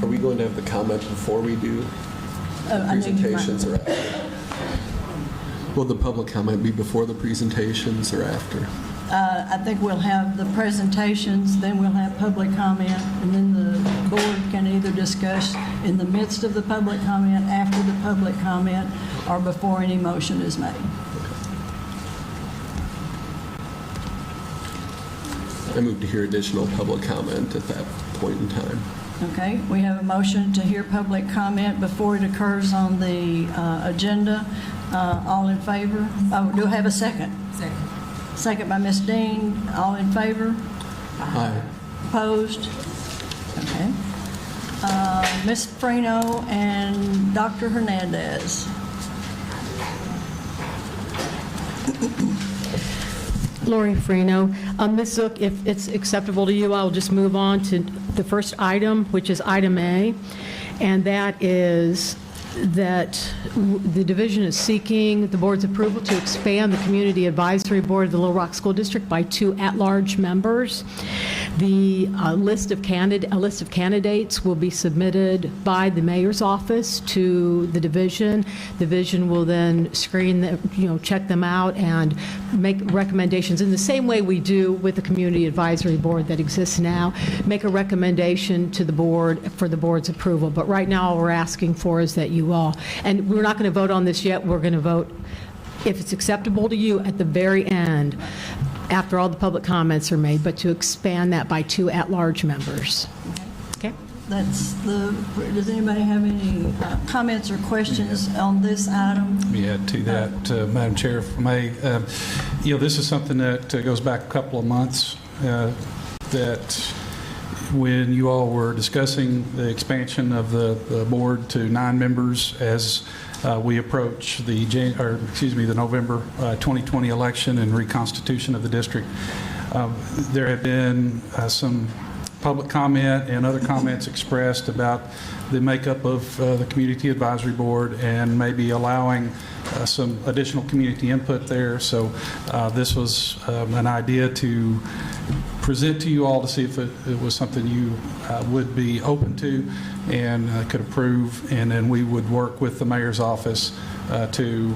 Are we going to have the comment before we do presentations or after? Will the public comment be before the presentations or after? I think we'll have the presentations, then we'll have public comment, and then the board can either discuss in the midst of the public comment, after the public comment, or before any motion is made. I move to hear additional public comment at that point in time. Okay, we have a motion to hear public comment before it occurs on the agenda. All in favor? Oh, do I have a second? Second. Second by Ms. Dean. All in favor? Aye. Opposed? Okay. Ms. Freno and Dr. Hernandez. Lori Freno. Ms. Zook, if it's acceptable to you, I'll just move on to the first item, which is item A, and that is that the division is seeking the board's approval to expand the Community Advisory Board of the Little Rock School District by 2 at-large members. The list of candidates will be submitted by the mayor's office to the division. The division will then screen them, check them out and make recommendations in the same way we do with the Community Advisory Board that exists now. Make a recommendation to the board for the board's approval. But right now, all we're asking for is that you all, and we're not going to vote on this yet. We're going to vote, if it's acceptable to you, at the very end, after all the public comments are made, but to expand that by 2 at-large members. Okay? Does anybody have any comments or questions on this item? Yeah, to that, Madam Chair, if I may, this is something that goes back a couple of months, that when you all were discussing the expansion of the board to 9 members as we approach the November 2020 election and reconstitution of the district, there have been some public comment and other comments expressed about the makeup of the Community Advisory Board and maybe allowing some additional community input there. So this was an idea to present to you all to see if it was something you would be open to and could approve, and then we would work with the mayor's office to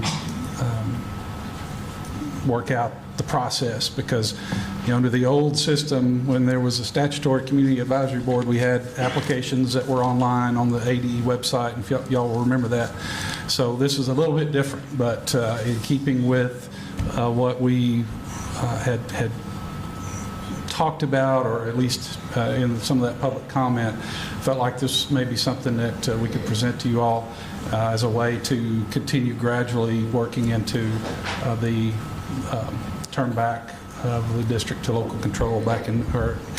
work out the process, because under the old system, when there was a statutory community advisory board, we had applications that were online on the ADE website, and if y'all will remember that. So this is a little bit different, but in keeping with what we had talked about, or at least in some of that public comment, felt like this may be something that we could present to you all as a way to continue gradually working into the turn back of the district to local control back in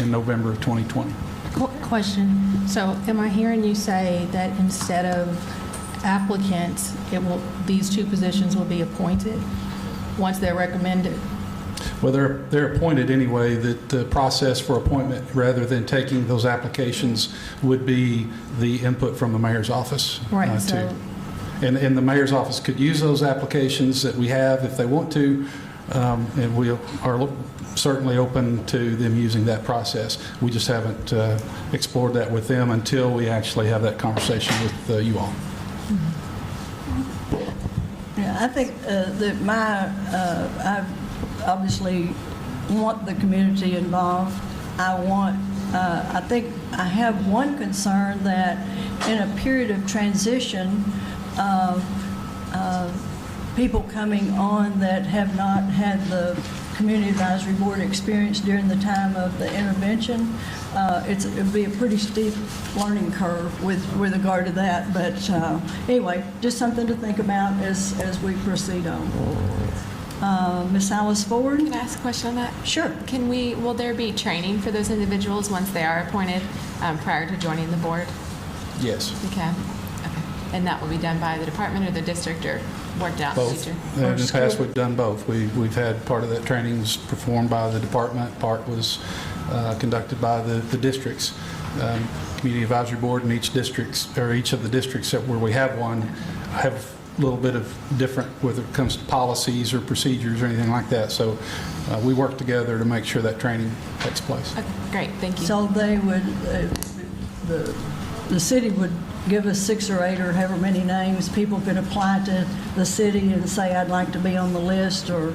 November of 2020. Question. So am I hearing you say that instead of applicants, these 2 positions will be appointed once they're recommended? Well, they're appointed anyway. That the process for appointment, rather than taking those applications, would be the input from the mayor's office. Right. And the mayor's office could use those applications that we have if they want to, and we are certainly open to them using that process. We just haven't explored that with them until we actually have that conversation with you all. Yeah, I think that I obviously want the community involved. I think I have one concern that in a period of transition, people coming on that have not had the Community Advisory Board experience during the time of the intervention, it would be a pretty steep learning curve with regard to that. But anyway, just something to think about as we proceed on. Ms. Alice Ford? Can I ask a question on that? Sure. Will there be training for those individuals once they are appointed prior to joining the board? Yes. We can? Okay. And that will be done by the department or the district, or worked out Both. in In the past, we've done both. We've had part of that training was performed by the department, part was conducted by the districts. Community Advisory Board in each of the districts where we have one have a little bit of different, whether it comes to policies or procedures or anything like that. So we work together to make sure that training takes place. Okay, great, thank you. So they would, the city would give us 6 or 8 or however many names. People could apply to the city and say, I'd like to be on the list, or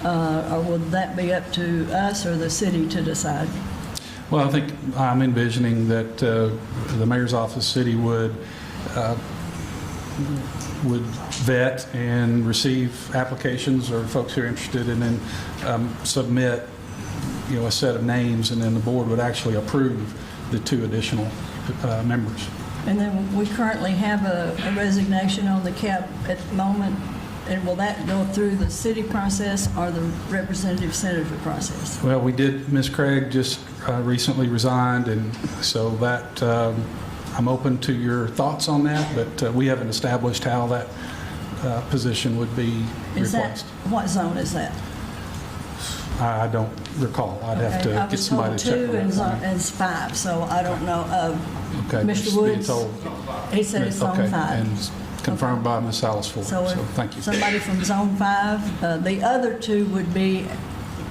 would that be up to us or the city to decide? Well, I think I'm envisioning that the mayor's office, city would vet and receive applications or folks who are interested, and then submit, a set of names, and then the board would actually approve the 2 additional members. And then we currently have a resignation on the CAP at the moment, and will that go through the city process or the representative senator process? Well, we did, Ms. Craig just recently resigned, and so that, I'm open to your thoughts on that, but we haven't established how that position would be replaced. What zone is that? I don't recall. I'd have to get somebody to check. I was told 2 on that. and 5, so I don't know. Okay, Mr. just being Woods, told. he said it's zone Okay, 5. and confirmed by Ms. Salisford, so thank you. Somebody from zone 5. The other 2 would be,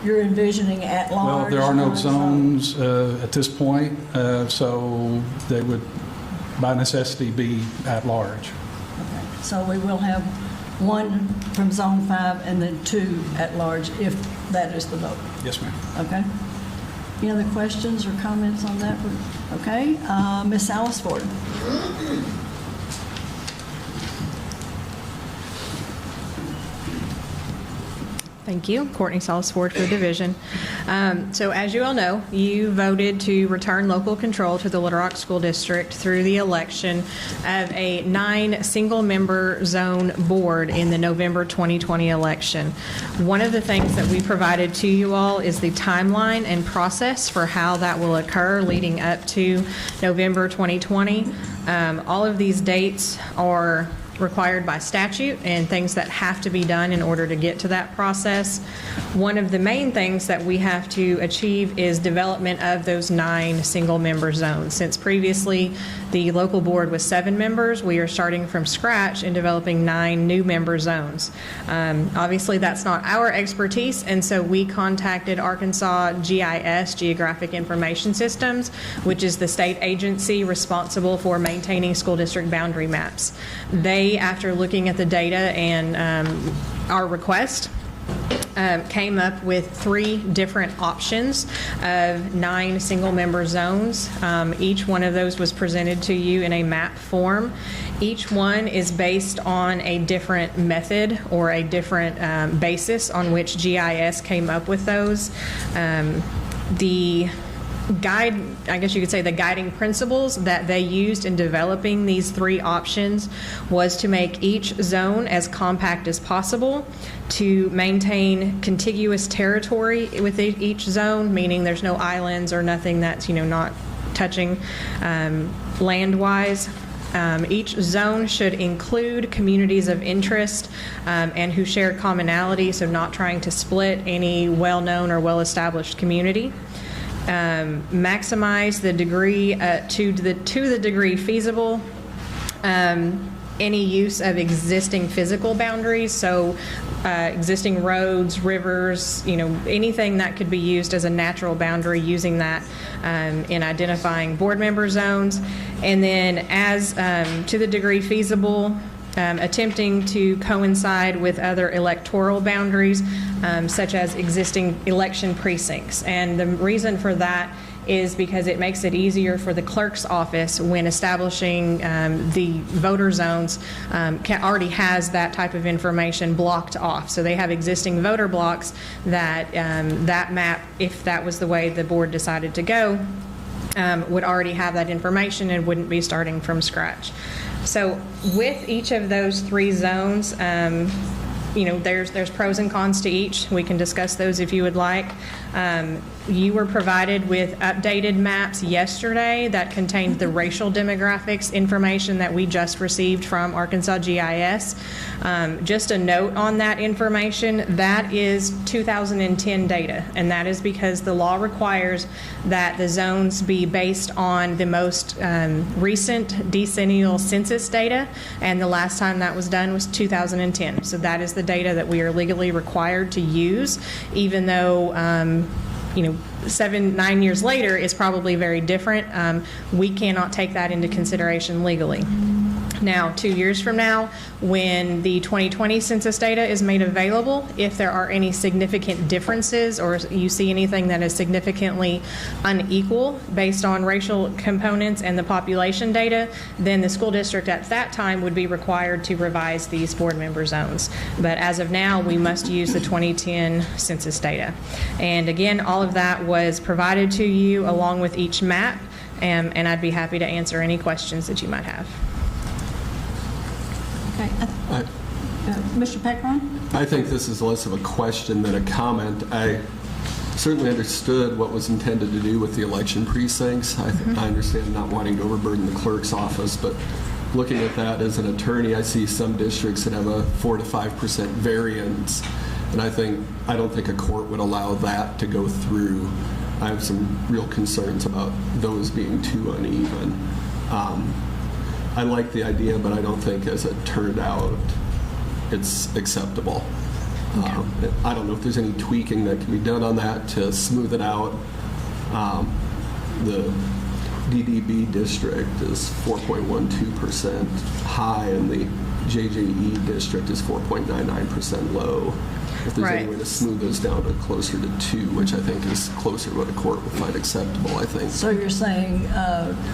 you're envisioning at Well, large? there are no non-zone? zones at this point, so they would, by necessity, be at large. Okay. So we will have 1 from zone 5 and then 2 at large, if that is the vote. Yes, ma'am. Okay. Any other questions or comments on that? Okay. Ms. Salisford. Thank you. Courtney Salisford for the division. So as you all know, you voted to return local control to the Little Rock School District through the election of a 9 single-member zone board in the November 2020 election. One of the things that we provided to you all is the timeline and process for how that will occur leading up to November 2020. All of these dates are required by statute and things that have to be done in order to get to that process. One of the main things that we have to achieve is development of those 9 single-member zones. Since previously the local board was 7 members, we are starting from scratch and developing 9 new member zones. Obviously, that's not our expertise, and so we contacted Arkansas GIS, Geographic Information Systems, which is the state agency responsible for maintaining school district boundary maps. They, after looking at the data and our request, came up with 3 different options of 9 single-member zones. Each one of those was presented to you in a map form. Each one is based on a different method or a different basis on which GIS came up with those. The guide, I guess you could say the guiding principles that they used in developing these 3 options was to make each zone as compact as possible, to maintain contiguous territory with each zone, meaning there's no islands or nothing that's, not touching land-wise. Each zone should include communities of interest and who share commonality, so not trying to split any well-known or well-established community. Maximize the degree to the degree feasible. Any use of existing physical boundaries, so existing roads, rivers, anything that could be used as a natural boundary, using that in identifying board member zones. And then as to the degree feasible, attempting to coincide with other electoral boundaries, such as existing election precincts. And the reason for that is because it makes it easier for the clerk's office when establishing the voter zones, already has that type of information blocked off. So they have existing voter blocks that that map, if that was the way the board decided to go, would already have that information and wouldn't be starting from scratch. So with each of those 3 zones, there's pros and cons to each. We can discuss those if you would like. You were provided with updated maps yesterday that contained the racial demographics information that we just received from Arkansas GIS. Just a note on that information, that is 2010 data, and that is because the law requires that the zones be based on the most recent decennial census data, and the last time that was done was 2010. So that is the data that we are legally required to use, even though 9 years later is probably very different. We cannot take that into consideration legally. Now, 2 years from now, when the 2020 census data is made available, if there are any significant differences or you see anything that is significantly unequal based on racial components and the population data, then the school district at that time would be required to revise these board member zones. But as of now, we must use the 2010 census data. And again, all of that was provided to you along with each map, and I'd be happy to answer any questions that you might have. Okay. Mr. Peckron? I think this is less of a question than a comment. I certainly understood what was intended to do with the election precincts. I understand not wanting to overburden the clerk's office, but looking at that as an attorney, I see some districts that have a 4 to 5% variance, and I don't think a court would allow that to go through. I have some real concerns about those being too uneven. I like the idea, but I don't think as it turned out, it's acceptable. I don't know if there's any tweaking that can be done on that to smooth it out. The DDB district is 4.12% high, and the JJE district is 4.99% low. If there's any way to smooth those down to closer to 2, which I think is closer to what a court would find acceptable, I think. So you're saying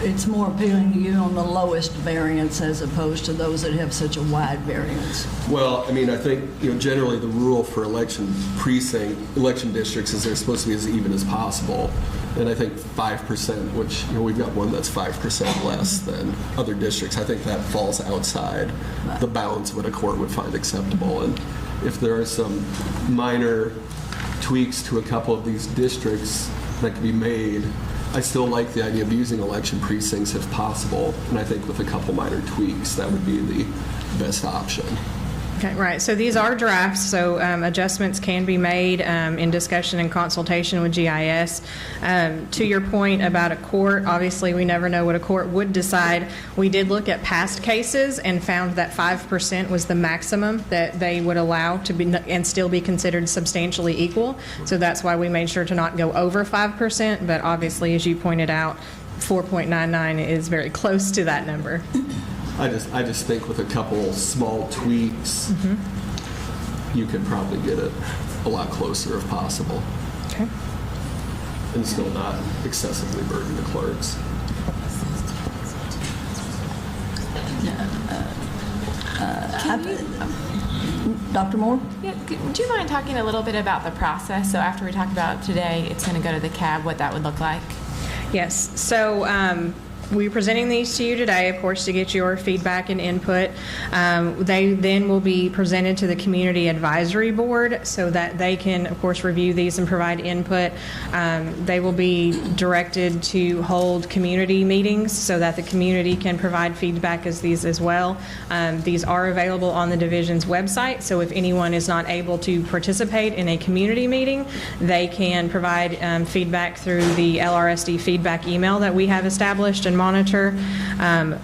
it's more appealing to you on the lowest variance as opposed to those that have such a wide variance? Well, I mean, I think, generally the rule for election districts is they're supposed to be as even as possible. And I think 5%, which, we've got one that's 5% less than other districts, I think that falls outside the bounds what a court would find acceptable. And if there are some minor tweaks to a couple of these districts that can be made, I still like the idea of using election precincts if possible. And I think with a couple minor tweaks, that would be the best option. Okay, right. So these are drafts, so adjustments can be made in discussion and consultation with GIS. To your point about a court, obviously we never know what a court would decide. We did look at past cases and found that 5% was the maximum that they would allow to be and still be considered substantially equal. So that's why we made sure to not go over 5%. But obviously, as you pointed out, 4.99 is very close to that number. I just think with a couple small tweaks, you could probably get it a lot closer if possible. Okay. And still not excessively burden the clerks. Dr. Moore? Yeah, do you mind talking a little bit about the process? So after we talk about today, it's going to go to the CAB, what that would look like? Yes. So we're presenting these to you today, of course, to get your feedback and input. They then will be presented to the Community Advisory Board so that they can, of course, review these and provide input. They will be directed to hold community meetings so that the community can provide feedback as these as well. These are available on the division's website, so if anyone is not able to participate in a community meeting, they can provide feedback through the LRSD feedback email that we have established and monitor.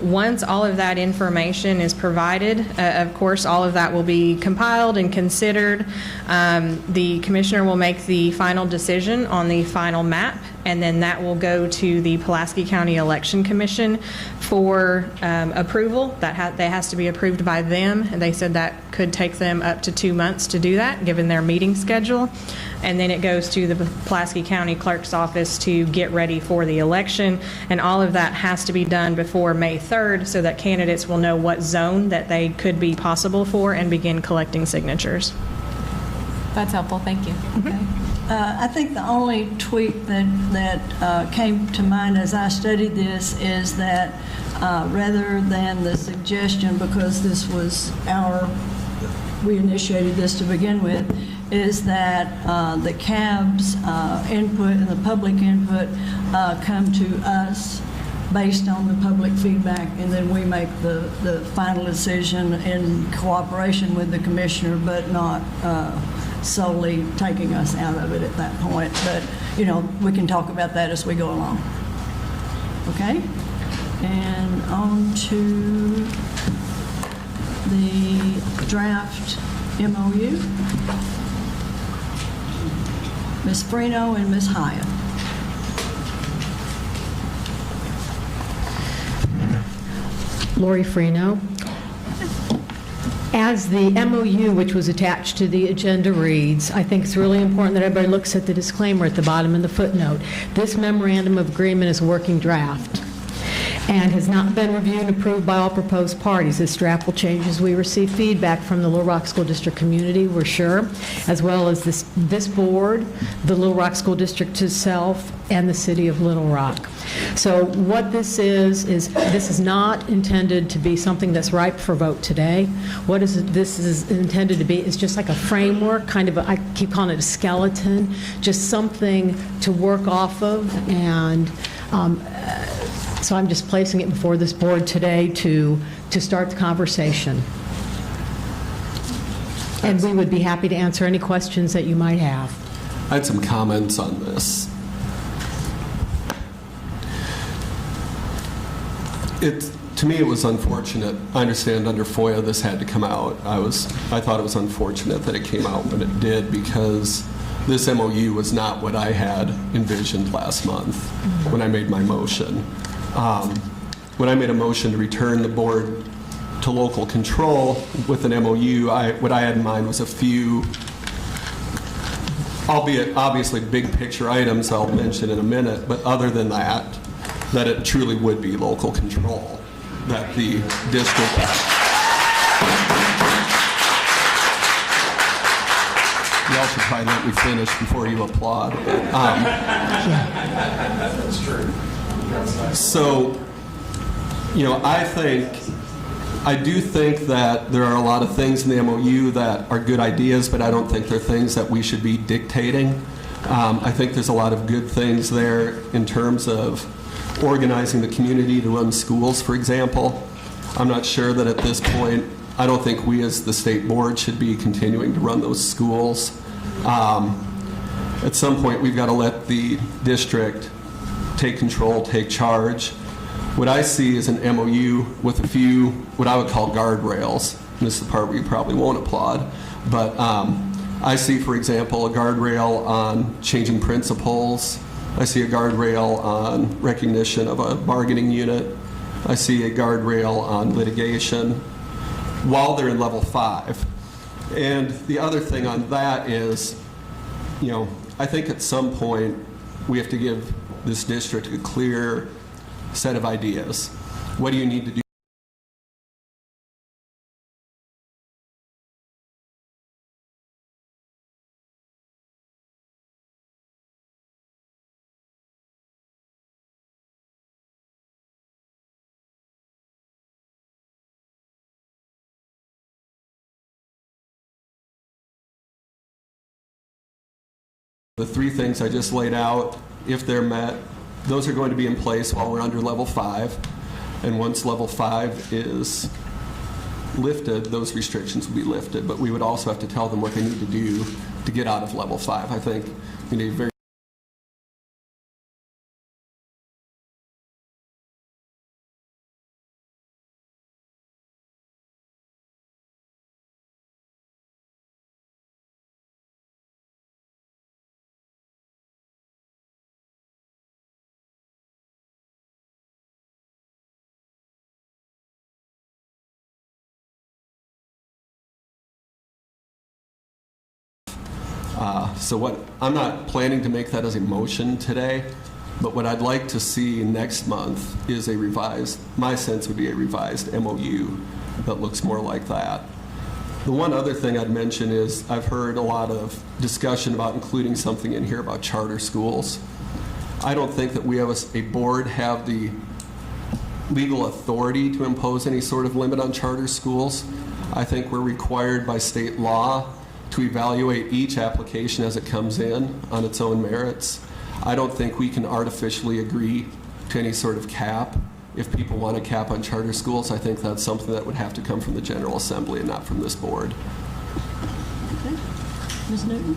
Once all of that information is provided, of course, all of that will be compiled and considered. The commissioner will make the final decision on the final map, and then that will go to the Pulaski County Election Commission for approval. That has to be approved by them, and they said that could take them up to 2 months to do that, given their meeting schedule. And then it goes to the Pulaski County Clerk's office to get ready for the election, and all of that has to be done before May 3rd so that candidates will know what zone that they could be possible for and begin collecting signatures. That's helpful. Thank you. Okay. I think the only tweak that came to mind as I studied this is that rather than the suggestion, because this was we initiated this to begin with, is that the CAB's input and the public input come to us based on the public feedback, and then we make the final decision in cooperation with the commissioner, but not solely taking us out of it at that point. But, we can talk about that as we go along. Okay? And on to the draft MOU. Ms. Freno and Ms. Hyatt. Lori Freno. As the MOU, which was attached to the agenda, reads, I think it's really important that everybody looks at the disclaimer at the bottom and the footnote. This memorandum of agreement is a working draft and has not been reviewed and approved by all proposed parties. This draft will change as we receive feedback from the Little Rock School District community, we're sure, as well as this board, the Little Rock School District itself, and the city of Little Rock. So what this is this is not intended to be something that's ripe for vote today. This is intended to be is just like a framework, kind of I keep calling it a skeleton, just something to work off of, and so I'm just placing it before this board today to start the conversation. And we would be happy to answer any questions that you might have. I had some comments on this. To me, it was unfortunate. I understand under FOIA this had to come out. I thought it was unfortunate that it came out when it did, because this MOU was not what I had envisioned last month when I made my motion. When I made a motion to return the board to local control with an MOU, what I had in mind was a few, albeit obviously big picture items I'll mention in a minute, but other than that it truly would be local control, that the district... Y'all should probably let me finish before you applaud. That's true. So, I do think that there are a lot of things in the MOU that are good ideas, but I don't think they're things that we should be dictating. I think there's a lot of good things there in terms of organizing the community to run schools, for example. I'm not sure that at this point, I don't think we as the state board should be continuing to run those schools. At some point, we've got to let the district take control, take charge. What I see is an MOU with a few, what I would call guardrails. And this is the part where you probably won't applaud. But I see, for example, a guardrail on changing principles. I see a guardrail on recognition of a bargaining unit. I see a guardrail on litigation while they're in level 5. And the other thing on that is, I think at some point we have to give this district a clear set of ideas. What do you need to do? The 3 things I just laid out, if they're met, those are going to be in place while we're under level 5. And once level 5 is lifted, those restrictions will be lifted. But we would also have to tell them what they need to do to get out of level 5. I think we need a very I'm not planning to make that as a motion today, but what I'd like to see next month is my sense would be a revised MOU that looks more like that. The one other thing I'd mention is I've heard a lot of discussion about including something in here about charter schools. I don't think that we as a board have the legal authority to impose any sort of limit on charter schools. I think we're required by state law to evaluate each application as it comes in on its own merits. I don't think we can artificially agree to any sort of cap. If people want a cap on charter schools, I think that's something that would have to come from the General Assembly and not from this board. Okay. Ms. Newton?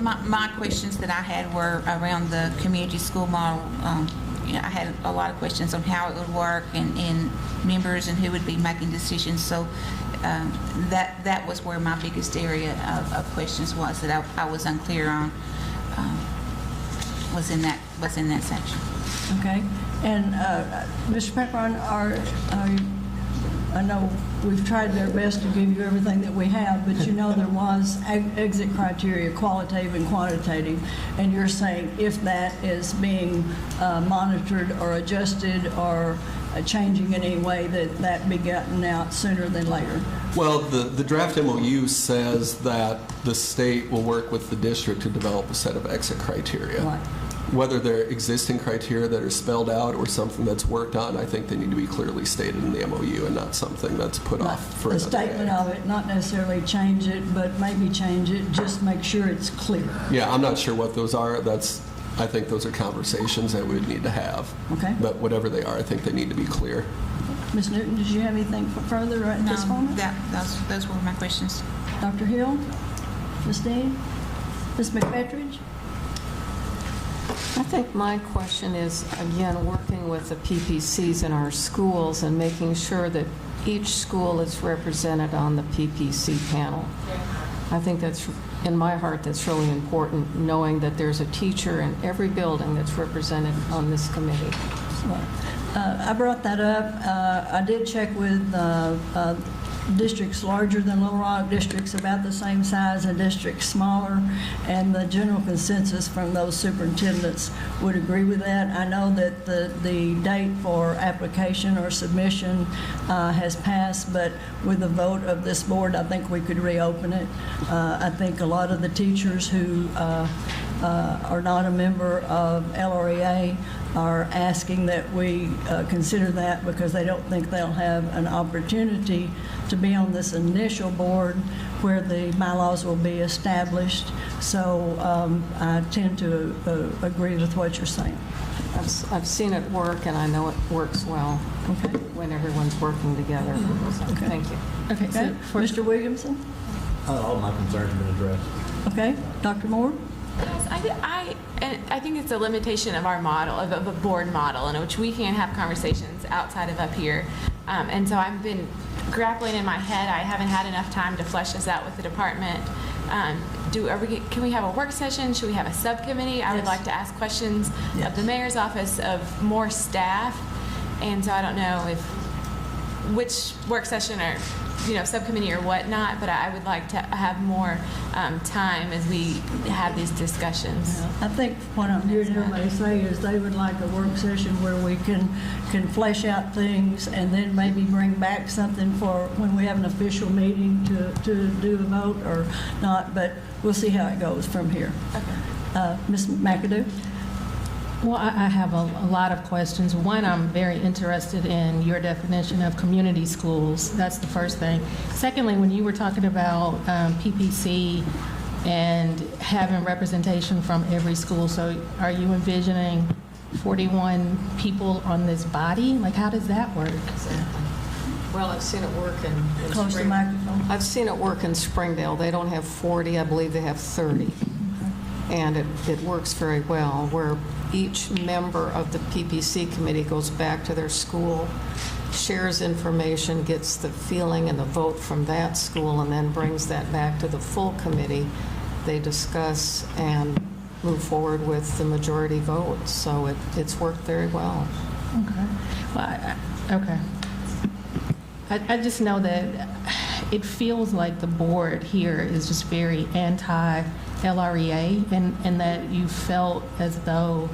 My questions that I had were around the community school model. I had a lot of questions on how it would work and members and who would be making decisions. So that was where my biggest area of questions was, that I was unclear on, was in that section. Okay. And Mr. Pepperon, I know we've tried their best to give you everything that we have, but you know there was exit criteria, qualitative and quantitative, and you're saying if that is being monitored or adjusted or changing in any way, that be gotten out sooner than later. Well, the draft MOU says that the state will work with the district to develop a set of exit criteria. Right. Whether they're existing criteria that are spelled out or something that's worked on, I think they need to be clearly stated in the MOU and not something that's put off for The another statement day. of it, not necessarily change it, but maybe change it, just make sure it's clear. Yeah, I'm not sure what those are. I think those are conversations that we would need to have. Okay. But whatever they are, I think they need to be clear. Ms. Newton, did you have anything further right at this moment? Those were my questions. Dr. Hill? Ms. Dean? Ms. McFetridge? I think my question is, again, working with the PPCs in our schools and making sure that each school is represented on the PPC panel. I think that's, in my heart, that's really important, knowing that there's a teacher in every building that's represented on this committee. I brought that up. I did check with districts larger than Little Rock, districts about the same size, and districts smaller, and the general consensus from those superintendents would agree with that. I know that the date for application or submission has passed, but with the vote of this board, I think we could reopen it. I think a lot of the teachers who are not a member of LREA are asking that we consider that because they don't think they'll have an opportunity to be on this initial board where the bylaws will be established. So I tend to agree with what you're saying. I've seen it work, and I know it works well Okay. when everyone's working together. So, Okay. Thank you. Okay, so Okay. for Mr. Williamson? All my concerns have been addressed. Okay. Dr. Moore? Yes, I think it's a limitation of our model, of a board model, in which we can't have conversations outside of up here. And so I've been grappling in my head. I haven't had enough time to flesh this out with the department. Can we have a work session? Should we have a subcommittee? I would like to ask questions of the mayor's office, of more staff. And so I don't know which work session or subcommittee or whatnot, but I would like to have more time as we have these discussions. I think what I'm hearing everybody say is they would like a work session where we can flesh out things and then maybe bring back something for when we have an official meeting to do a vote or not, but we'll see how it goes from here. Okay. Ms. McAdoo? Well, I have a lot of questions. One, I'm very interested in your definition of community schools. That's the first thing. Secondly, when you were talking about PPC and having representation from every school, so are you envisioning 41 people on this body? Like, how does that work? Well, I've seen it work in Close the Spring- microphone. I've seen it work in Springdale. They don't have 40, I believe they have 30. And it works very well, where each member of the PPC committee goes back to their school, shares information, gets the feeling and the vote from that school, and then brings that back to the full committee. They discuss and move forward with the majority vote. So it's worked very well. Okay. Well, okay. I just know that it feels like the board here is just very anti-LREA, and that you felt as though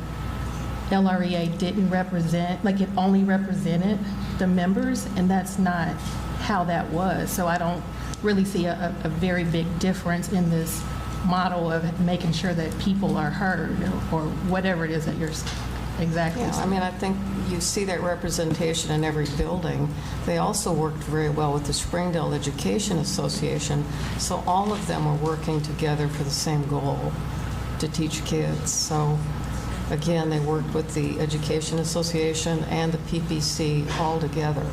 LREA didn't represent, like it only represented the members, and that's not how that was. So I don't really see a very big difference in this model of making sure that people are heard, or whatever it is that you're exactly Yeah, I saying. mean, I think you see that representation in every building. They also worked very well with the Springdale Education Association, so all of them were working together for the same goal, to teach kids. So again, they worked with the Education Association and the PPC all together.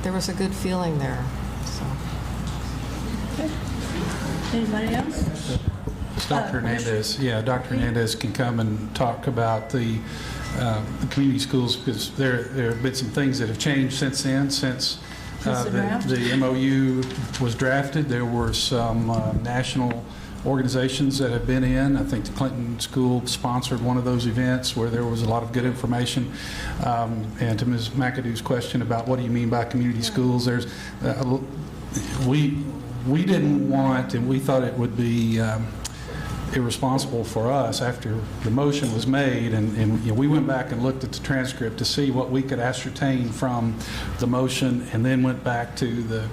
There was a good feeling there. So. Anybody else? Dr. Hernandez, Dr. Hernandez can come and talk about the community schools, because there have been some things that have changed since then, since What's the draft? The MOU was drafted. There were some national organizations that have been in. I think the Clinton School sponsored one of those events where there was a lot of good information. And to Ms. McAdoo's question about what do you mean by community schools, there's we didn't want, and we thought it would be irresponsible for us after the motion was made, and you know, we went back and looked at the transcript to see what we could ascertain from the motion, and then went back to the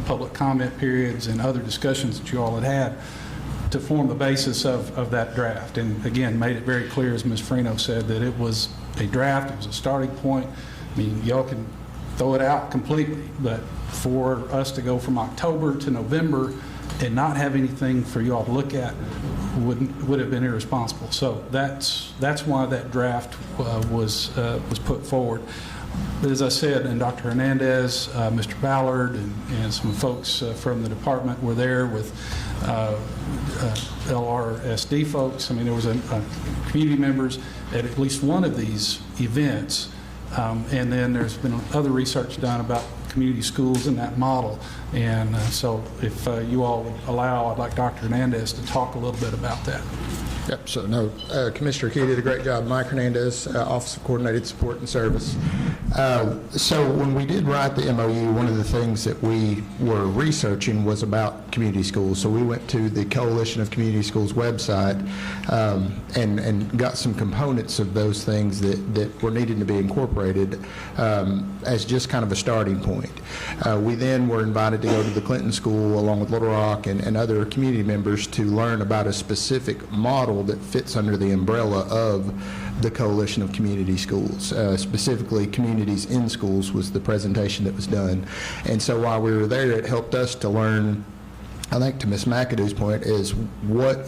public comment periods and other discussions that you all had to form the basis of that draft. And again, made it very clear, as Ms. Freno said, that it was a draft, it was a starting point. I mean, y'all can throw it out completely, but for us to go from October to November and not have anything for you all to look at would have been irresponsible. So that's why that draft was put forward. But as I said, and Dr. Hernandez, Mr. Ballard, and some folks from the department were there with LRSD folks. I mean, there was community members at least one of these events. And then there's been other research done about community schools in that model. And so if you all would allow, I'd like Dr. Hernandez to talk a little bit about that. Yep, so no, Commissioner Key did a great job. Mike Hernandez, Office of Coordinated Support and Service. So when we did write the MOU, one of the things that we were researching was about community schools. So we went to the Coalition of Community Schools website and got some components of those things that were needing to be incorporated as just kind of a starting point. We then were invited to go to the Clinton School along with Little Rock and other community members to learn about a specific model that fits under the umbrella of the Coalition of Community Schools. Specifically, Communities in Schools was the presentation that was done. And so while we were there, it helped us to learn, I think to Ms. McAdoo's point, is what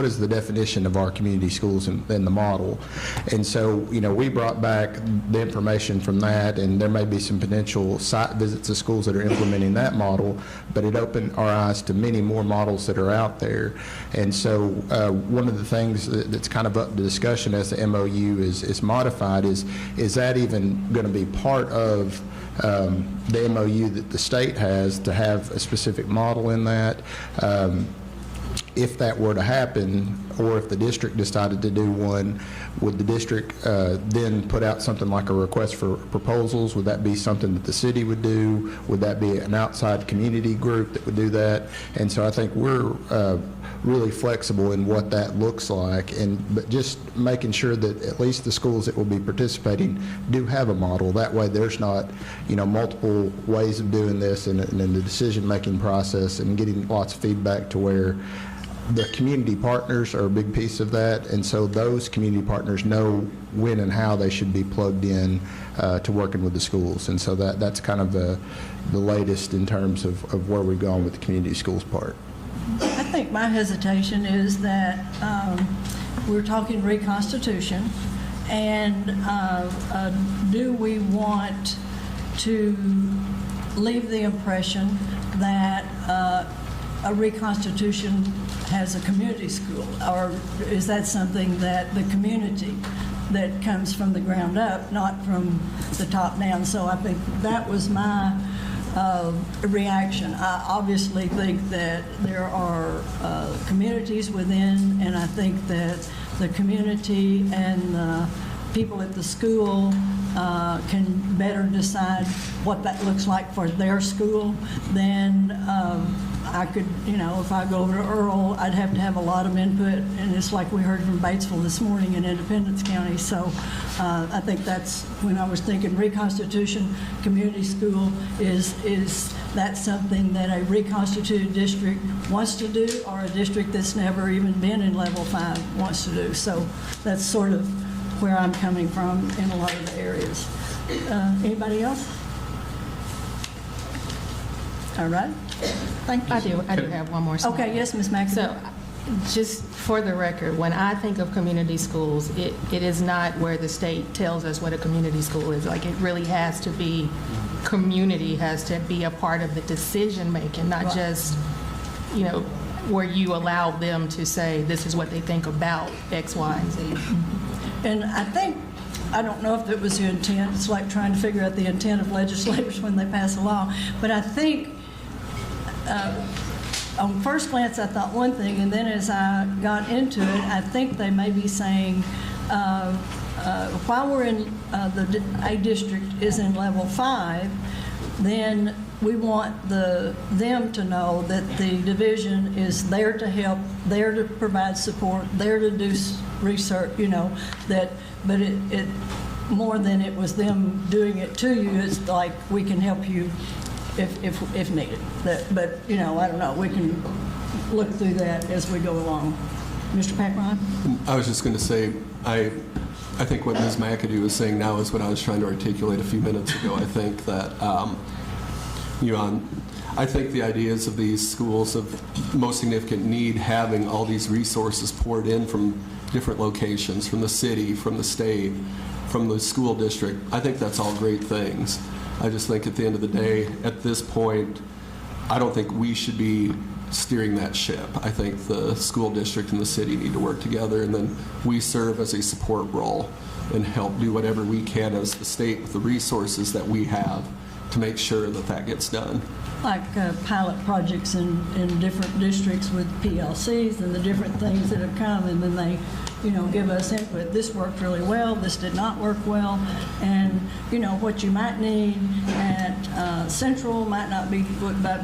is the definition of our community schools in the model. And so, you know, we brought back the information from that, and there may be some potential site visits to schools that are implementing that model, but it opened our eyes to many more models that are out there. And so one of the things that's kind of up to discussion as the MOU is modified is that even going to be part of the MOU that the state has to have a specific model in that? If that were to happen, or if the district decided to do one, would the district then put out something like a request for proposals? Would that be something that the city would do? Would that be an outside community group that would do that? And so I think we're really flexible in what that looks like, but just making sure that at least the schools that will be participating do have a model. That way there's not, you know, multiple ways of doing this and in the decision-making process, and getting lots of feedback to where the community partners are a big piece of that, and so those community partners know when and how they should be plugged in to working with the schools. And so that's kind of the latest in terms of where we've gone with the community schools part. I think my hesitation is that we're talking Reconstitution, and do we want to leave the impression that a Reconstitution has a community school, or is that something that the community that comes from the ground up, not from the top down? So I think that was my reaction. I obviously think that there are communities within, and I think that the community and the people at the school can better decide what that looks like for their school. Then I could, you know, if I go over to Earl, I'd have to have a lot of input, and it's like we heard from Batesville this morning in Independence County. So I think that's when I was thinking Reconstitution Community School, is that something that a reconstituted district wants to do, or a district that's never even been in level 5 wants to do? So that's sort of where I'm coming from in a lot of the areas. Anybody else? All right. Thank you. I do have one more slide. Okay, yes, Ms. McAdoo. So, just for the record, when I think of community schools, it is not where the state tells us what a community school is. Like, it really has to be, community has to be a part of the decision-making, not just, you know, where you allow them to say this is what they think about X, Y, and Z. And I think I don't know if it was the intent. It's like trying to figure out the intent of legislators when they pass a law. But I think, on first glance, I thought one thing, and then as I got into it, I think they may be saying, while we're in, a district is in level 5, then we want them to know that the division is there to help, there to provide support, there to do research, but it more than it was them doing it to you, it's like we can help you if needed. But I don't know, we can look through that as we go along. Mr. Packron? I was just going to say, I think what Ms. McAdoo is saying now is what I was trying to articulate a few minutes ago. I think that, I think the ideas of these schools of most significant need, having all these resources poured in from different locations, from the city, from the state, from the school district, I think that's all great things. I just think at the end of the day, at this point, I don't think we should be steering that ship. I think the school district and the city need to work together, and then we serve as a support role and help do whatever we can as the state with the resources that we have to make sure that that gets done. Like pilot projects in different districts with PLCs and the different things that have come, and then they, give us input. This worked really well, this did not work well, and, what you might need at Central might be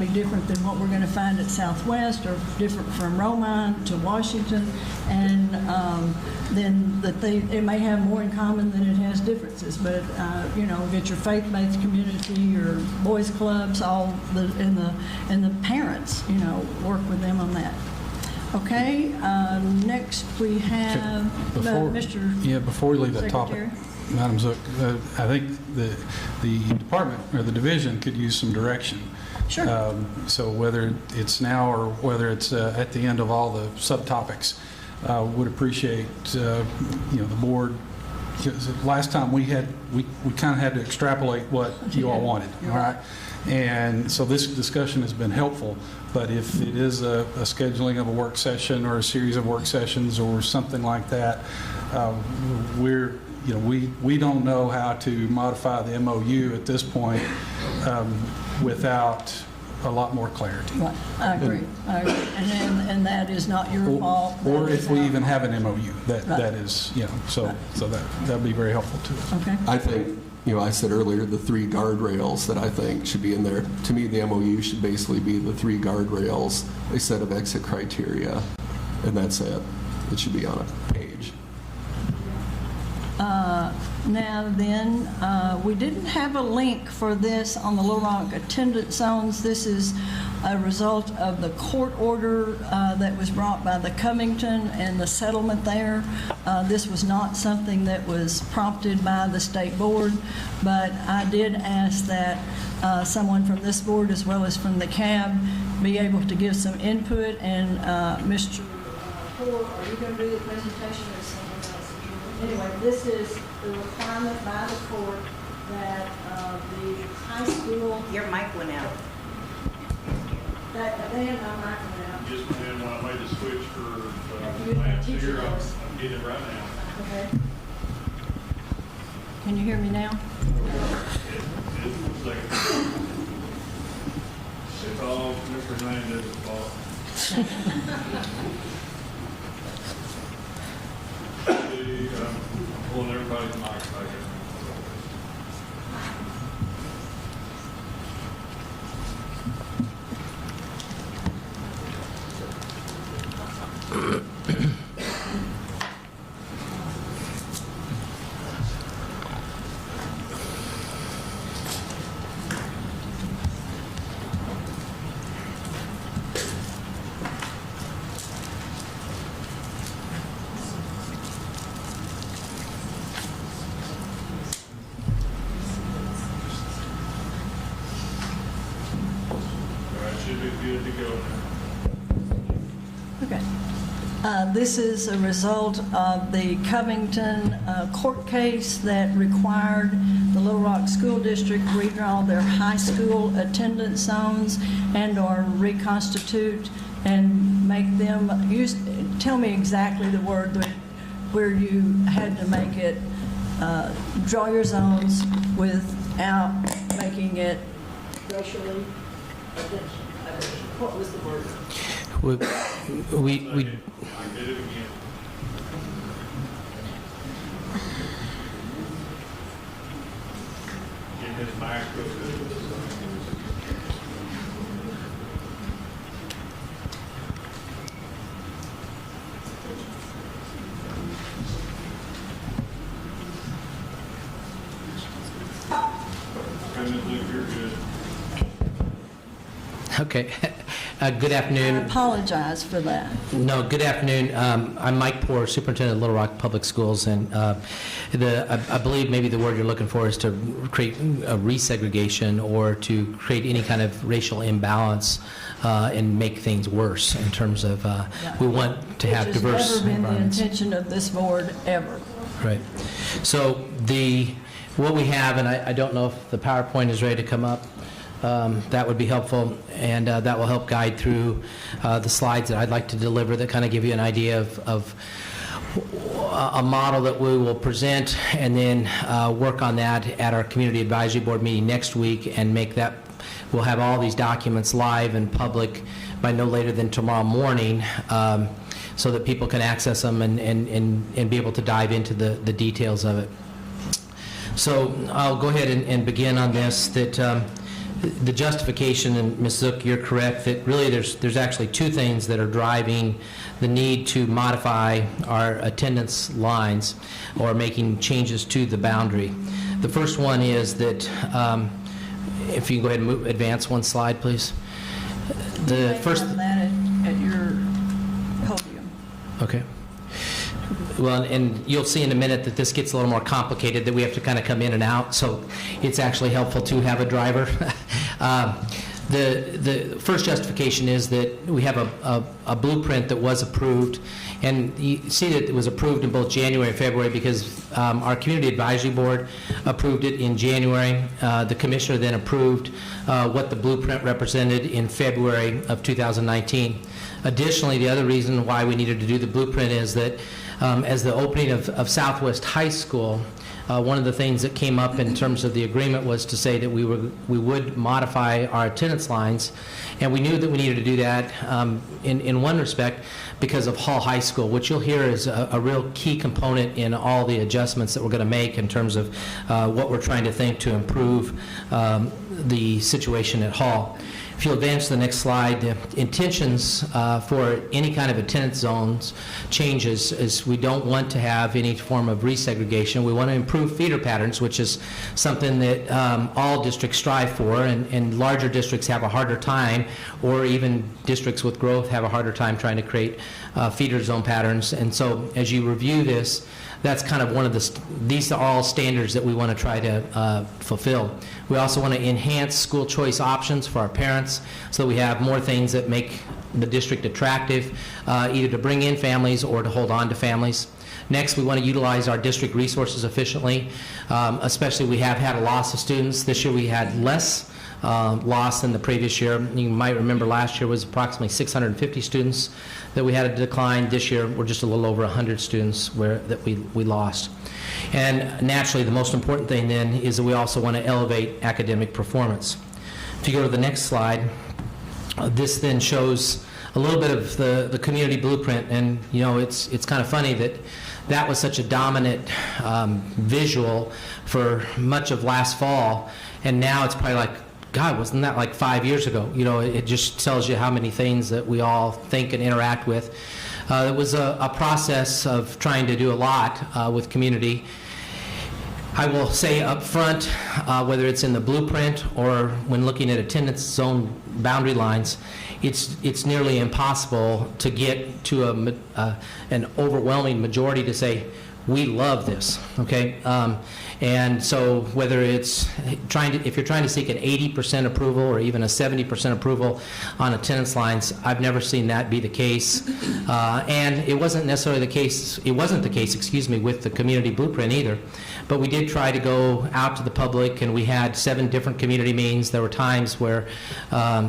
different than what we're going to find at Southwest, or different from Romine to Washington, and then it may have more in common than it has differences, but, get your faith-based community, your boys clubs, and the parents, work with them on that. Okay, next we have Mr. Before we leave that topic, Secretary. Madam Zook, I think the department or the division could use some direction. Sure. So whether it's now or whether it's at the end of all the subtopics, would appreciate the board. Last time we kind of had to extrapolate what you all wanted, all right? And so this discussion has been helpful, but if it is a scheduling of a work session or a series of work sessions or something like that, we don't know how to modify the MOU at this point without a lot lot more clarity. Right, I agree. And that is not your fault. Or That if is we not- even have an MOU, Right. that is, so that'd be very helpful to us. Okay. I think, I said earlier, the 3 guardrails that I think should be in there. To me, the MOU should basically be the 3 guardrails, a set of exit criteria, and that's it. It should be on a page. Now then, we didn't have a link for this on the Little Rock attendance zones. This is a result of the court order that was brought by the Covington and the settlement there. This was not something that was prompted by the state board, but I did ask that someone from this board as well as from the CAB be able to give some input. And Mr. Poole, are you going to do the presentation or someone else? Anyway, this is the requirement by the court that the high school... Your mic went out. That then my mic went out. Just when I made the switch for You last teach year, us. I'm getting it right now. Okay. Can you hear me now? It's all Mr. Hernandez's fault. Pulling everybody's mic back in. Should be good to go now. Okay. This is a result of the Covington court case that required the Little Rock School District redraw their high school attendance zones and/or reconstitute and make them tell me exactly the word where you had to make it draw your zones without making it racially, what was the word? We, I did it again. In his micro. You're good. okay. Good I afternoon. apologize for that. No, good afternoon. I'm Mike Poor, Superintendent of Little Rock Public Schools, and I believe maybe the word you're looking for is to create a resegregation or to create any kind of racial imbalance and make things worse in terms of we want to have diverse Which has never been the environments. intention of this board, ever. Right. So what we have, and I don't know if the PowerPoint is ready to come up, that would be helpful, and that will help guide through the slides that I'd like to deliver that kind of give you an idea of a model that we will present, and then work on that at our Community Advisory Board meeting next week, and make that, we'll have all these documents live and public by no later than tomorrow morning, so that people can access them and be able to dive into the details of it. So I'll go ahead and begin on this, that the justification, and Ms. Zook, you're correct, that really there's actually two things that are driving the need to modify our attendance lines or making changes to the boundary. The first one is that, if you can go ahead and advance one slide, please. The first. On that at your podium. Okay. Well, and you'll see in a minute that this gets a little more complicated, that we have to kind of come in and out, so it's actually helpful to have a driver. The first justification is that we have a blueprint that was approved, and you see that it was approved in both January and February because our Community Advisory Board approved it in January. The Commissioner then approved what the blueprint represented in February of 2019. Additionally, the other reason why we needed to do the blueprint is that as the opening of Southwest High School, one of the things that came up in terms of the agreement was to say that we would modify our attendance lines, and we knew that we needed to do that in one respect because of Hall High School, which you'll hear is a real key component in all the adjustments that we're going to make in terms of what we're trying to think to improve the situation at Hall. If you'll advance to the next slide, the intentions for any kind of attendance zones changes is we don't want to have any form of resegregation. We want to improve feeder patterns, which is something that all districts strive for, and larger districts have a harder time, or even districts with growth have a harder time trying to create feeder zone patterns. And so as you review this, that's kind of one of these are all standards that we want to try to fulfill. We also want to enhance school choice options for our parents so that we have more things that make the district attractive, either to bring in families or to hold on to families. Next, we want to utilize our district resources efficiently, especially we have had a loss of students. This year we had less loss than the previous year. You might remember last year was approximately 650 students that we had a decline. This year we're just a little over 100 students that we lost. And naturally the most important thing then is that we also want to elevate academic performance. If you go to the next slide, this then shows a little bit of the community blueprint, and you know it's kind of funny that was such a dominant visual for much of last fall, and now it's probably like, God, wasn't that like 5 years ago? You know, it just tells you how many things that we all think and interact with. It was a process of trying to do a lot with community. I will say up front, whether it's in the blueprint or when looking at attendance zone boundary lines, it's nearly impossible to get to an overwhelming majority to say, we love this, okay? And so whether it's if you're trying to seek an 80% approval or even a 70% approval on attendance lines, I've never seen that be the case. And it wasn't necessarily the case, excuse me, with the community blueprint either. But we did try to go out to the public, and we had 7 different community meetings. There were times where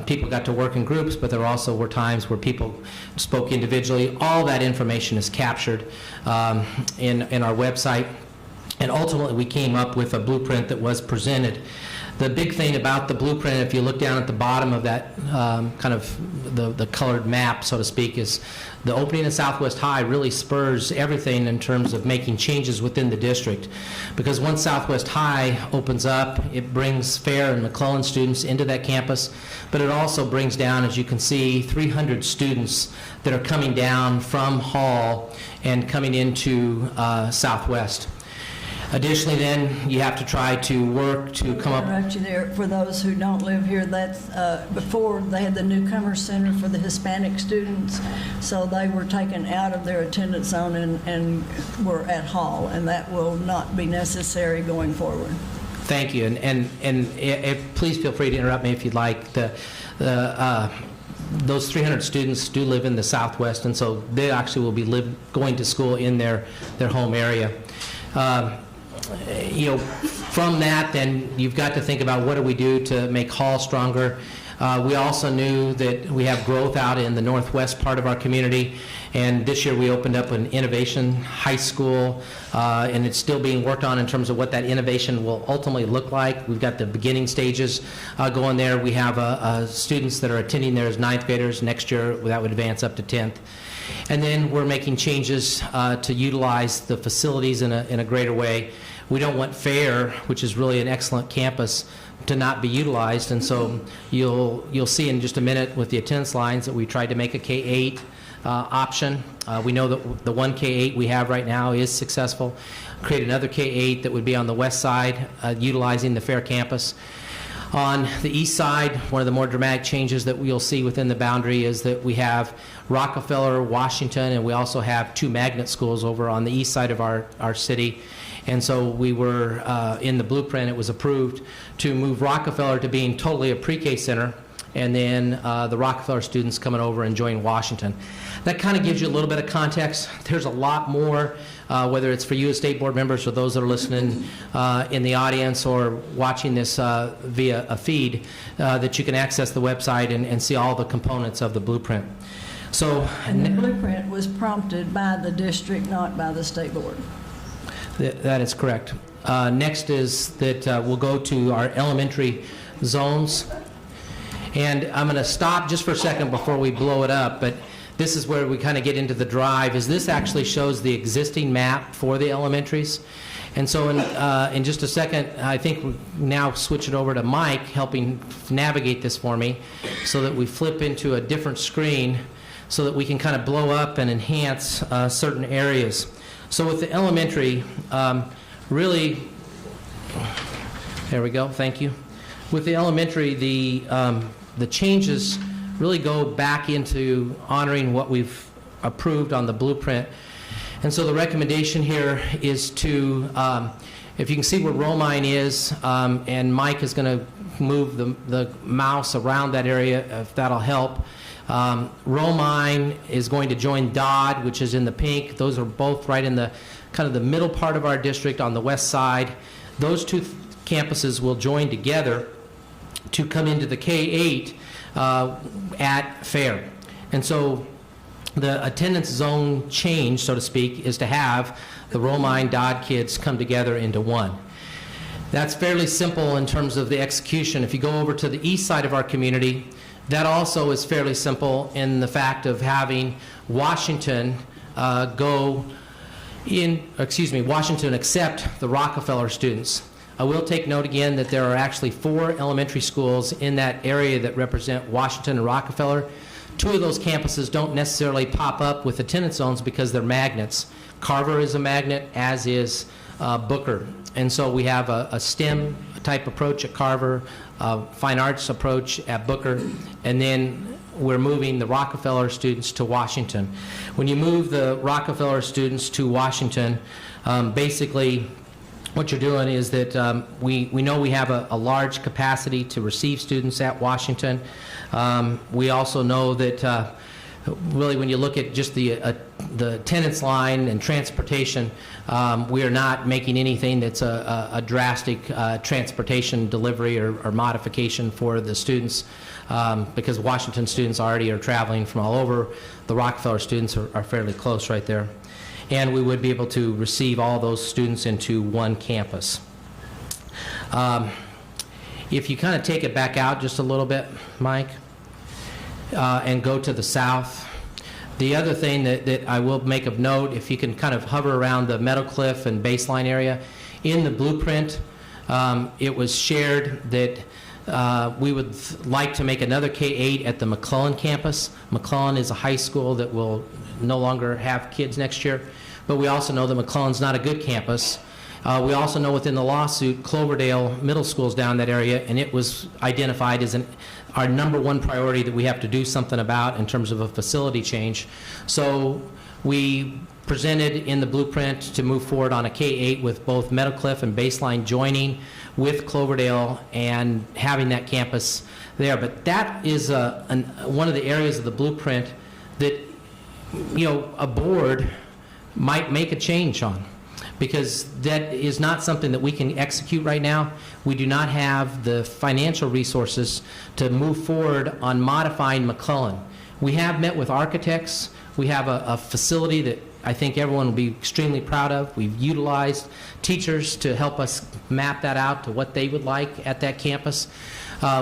people got to work in groups, but there also were times where people spoke individually. All that information is captured in our website. And ultimately, we came up with a blueprint that was presented. The big thing about the blueprint, if you look down at the bottom of that kind of the colored map, so to speak, is the opening of Southwest High really spurs everything in terms of making changes within the district. Because once Southwest High opens up, it brings Fair and McClellan students into that campus, but it also brings down, as you can see, 300 students that are coming down from Hall and coming into Southwest. Additionally, then, you have to try to work to come up... Interrupt you there. For those who don't live here, that's, before they had the Newcomer Center for the Hispanic students, so they were taken out of their attendance zone and were at Hall, and that will not be necessary going forward. Thank you, and please feel free to interrupt me if you'd like. Those 300 students do live in the Southwest, and so they actually will be going to school in their home area. From that, then you've got to think about what do we do to make Hall stronger. We also knew that we have growth out in the northwest part of our community, and this year we opened up an innovation high school, and it's still being worked on in terms of what that innovation will ultimately look like. We've got the beginning stages going there. We have students that are attending there as 9th graders. Next year that would advance up to 10th. And then we're making changes to utilize the facilities in a greater way. We don't want Fair, which is really an excellent campus, to not be utilized, and so you'll see in just a minute with the attendance lines that we tried to make a K-8 option. We know that the one K-8 we have right now is successful. Create another K-8 that would be on the west side, utilizing the Fair campus. On the east side, one of the more dramatic changes that we'll see within the boundary is that we have Rockefeller, Washington, and we also have 2 magnet schools over on the east side of our city. And so we were, in the blueprint, it was approved to move Rockefeller to being totally a pre-K center, and then the Rockefeller students coming over and joining Washington. That kind of gives you a little bit of context. There's a lot more, whether it's for you as state board members or those that are listening in the audience or watching this via a feed, that you can access the website and see all the components of the blueprint. So, and the blueprint was prompted by the district, not by the state board. That is correct. Next is that we'll go to our elementary zones. And I'm going to stop just for a second before we blow it up, but this is where we kind of get into the drive, is this actually shows the existing map for the elementaries. And so in just a second, I think we now switch it over to Mike, helping navigate this for me, so that we flip into a different screen so that we can kind of blow up and enhance certain areas. So with the elementary, really, there we go, thank you. With the elementary, the changes really go back into honoring what we've approved on the blueprint. And so the recommendation here is to, if you can see where Romine is, and Mike is going to move the mouse around that area, if that'll help. Romine is going to join Dodd, which is in the pink. Those are both right in the kind of the middle part of our district on the west side. Those 2 campuses will join together to come into the K-8 at Fair. And so the attendance zone change, so to speak, is to have the Romine Dodd kids come together into one. That's fairly simple in terms of the execution. If you go over to the east side of our community, that also is fairly simple in the fact of having Washington Washington accept the Rockefeller students. I will take note again that there are actually 4 elementary schools in that area that represent Washington and Rockefeller. 2 of those campuses don't necessarily pop up with attendance zones because they're magnets. Carver is a magnet, as is Booker. And so we have a STEM type approach at Carver, fine arts approach at Booker, and then we're moving the Rockefeller students to Washington. When you move the Rockefeller students to Washington, basically what you're doing is that we know we have a large capacity to receive students at Washington. We also know that really when you look at just the attendance line and transportation, we are not making anything that's a drastic transportation delivery or modification for the students, because Washington students already are traveling from all over. The Rockefeller students are fairly close right there. and we would be able to receive all those students into one campus. If you kind of take it back out just a little bit, Mike, and go to the south, the other thing that I will make of note, if you can kind of hover around the Meadowcliff and Baseline area, in the blueprint, it was shared that we would like to make another K-8 at the McClellan campus. McClellan is a high school that will no longer have kids next year, but we also know that McClellan's not a good campus. We also know within the lawsuit, Cloverdale Middle School's down that area, and it was identified as our #1 priority that we have to do something about in terms of a facility change. So we presented in the blueprint to move forward on a K-8 with both Meadowcliff and Baseline joining with Cloverdale and having that campus there. But that is one of the areas of the blueprint that, you know, a board might make a change on, because that is not something that we can execute right now. We do not have the financial resources to move forward on modifying McClellan. We have met with architects. We have a facility that I think everyone will be extremely proud of. We've utilized teachers to help us map that out to what they would like at that campus.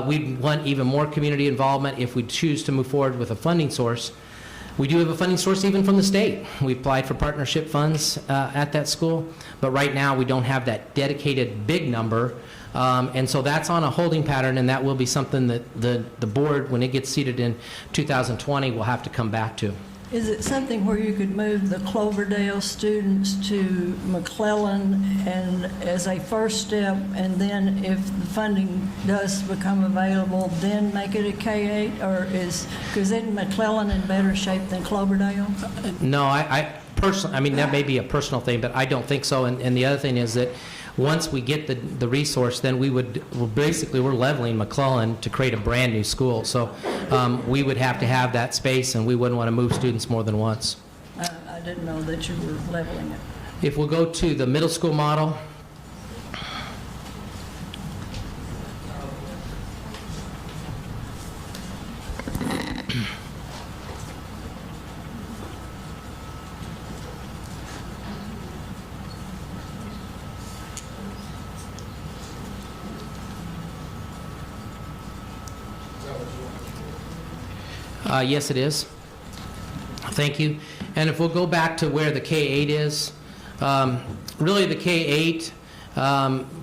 We want even more community involvement if we choose to move forward with a funding source. We do have a funding source even from the state. We applied for partnership funds at that school, but right now we don't have that dedicated big number, and so that's on a holding pattern, and that will be something that the board, when it gets seated in 2020, will have to come back to. Is it something where you could move the Cloverdale students to McClellan and as a first step, and then if the funding does become available, then make it a K-8? Or because isn't McClellan in better shape than Cloverdale? No, I personally, I mean, that may be a personal thing, but I don't think so. And the other thing is that once we get the resource, then we're leveling McClellan to create a brand new school. So we would have to have that space, and we wouldn't want to move students more than once. I didn't know that you were leveling it. If we'll go to the middle school model. Yes, it is. Thank you. And if we'll go back to where the K-8 is, really the K-8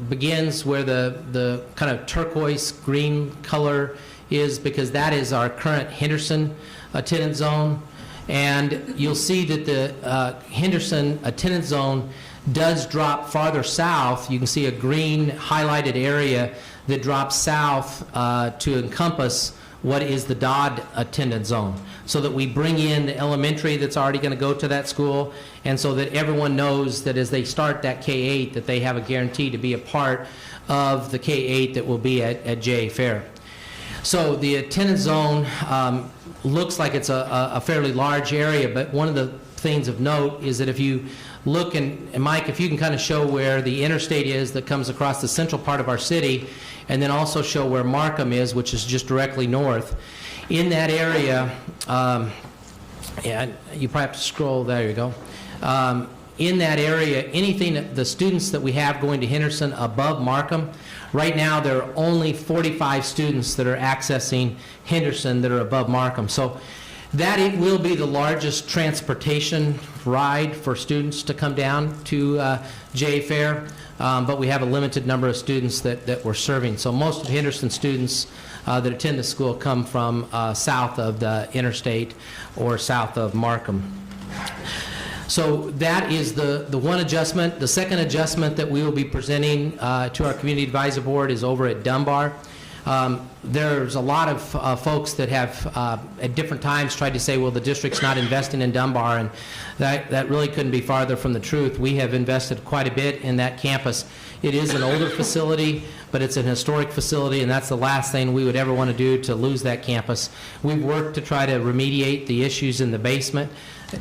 begins where the kind of turquoise green color is, because that is our current Henderson attendance zone. And you'll see that the Henderson attendance zone does drop farther south. You can see a green highlighted area that drops south to encompass what is the Dodd attendance zone, so that we bring in the elementary that's already going to go to that school, and so that everyone knows that as they start that K-8 that they have a guarantee to be a part of the K-8 that will be at J.A. Fair. So the attendance zone looks like it's a fairly large area, but one of the things of note is that if you look, and Mike, if you can kind of show where the interstate is that comes across the central part of our city, and then also show where Markham is, which is just directly north. In that area, and you probably have to scroll, there you go. In that area, anything, the students that we have going to Henderson above Markham, right now there are only 45 students that are accessing Henderson that are above Markham. So that it will be the largest transportation ride for students to come down to J.A. Fair, but we have a limited number of students that we're serving. So most of Henderson students that attend the school come from south of the interstate or south of Markham. So that is the one adjustment. The second adjustment that we will be presenting to our Community Advisory Board is over at Dunbar. There's a lot of folks that have at different times tried to say, well, the district's not investing in Dunbar, and that really couldn't be farther from the truth. We have invested quite a bit in that campus. It is an older facility, but it's an historic facility, and that's the last thing we would ever want to do, to lose that campus. We've worked to try to remediate the issues in the basement.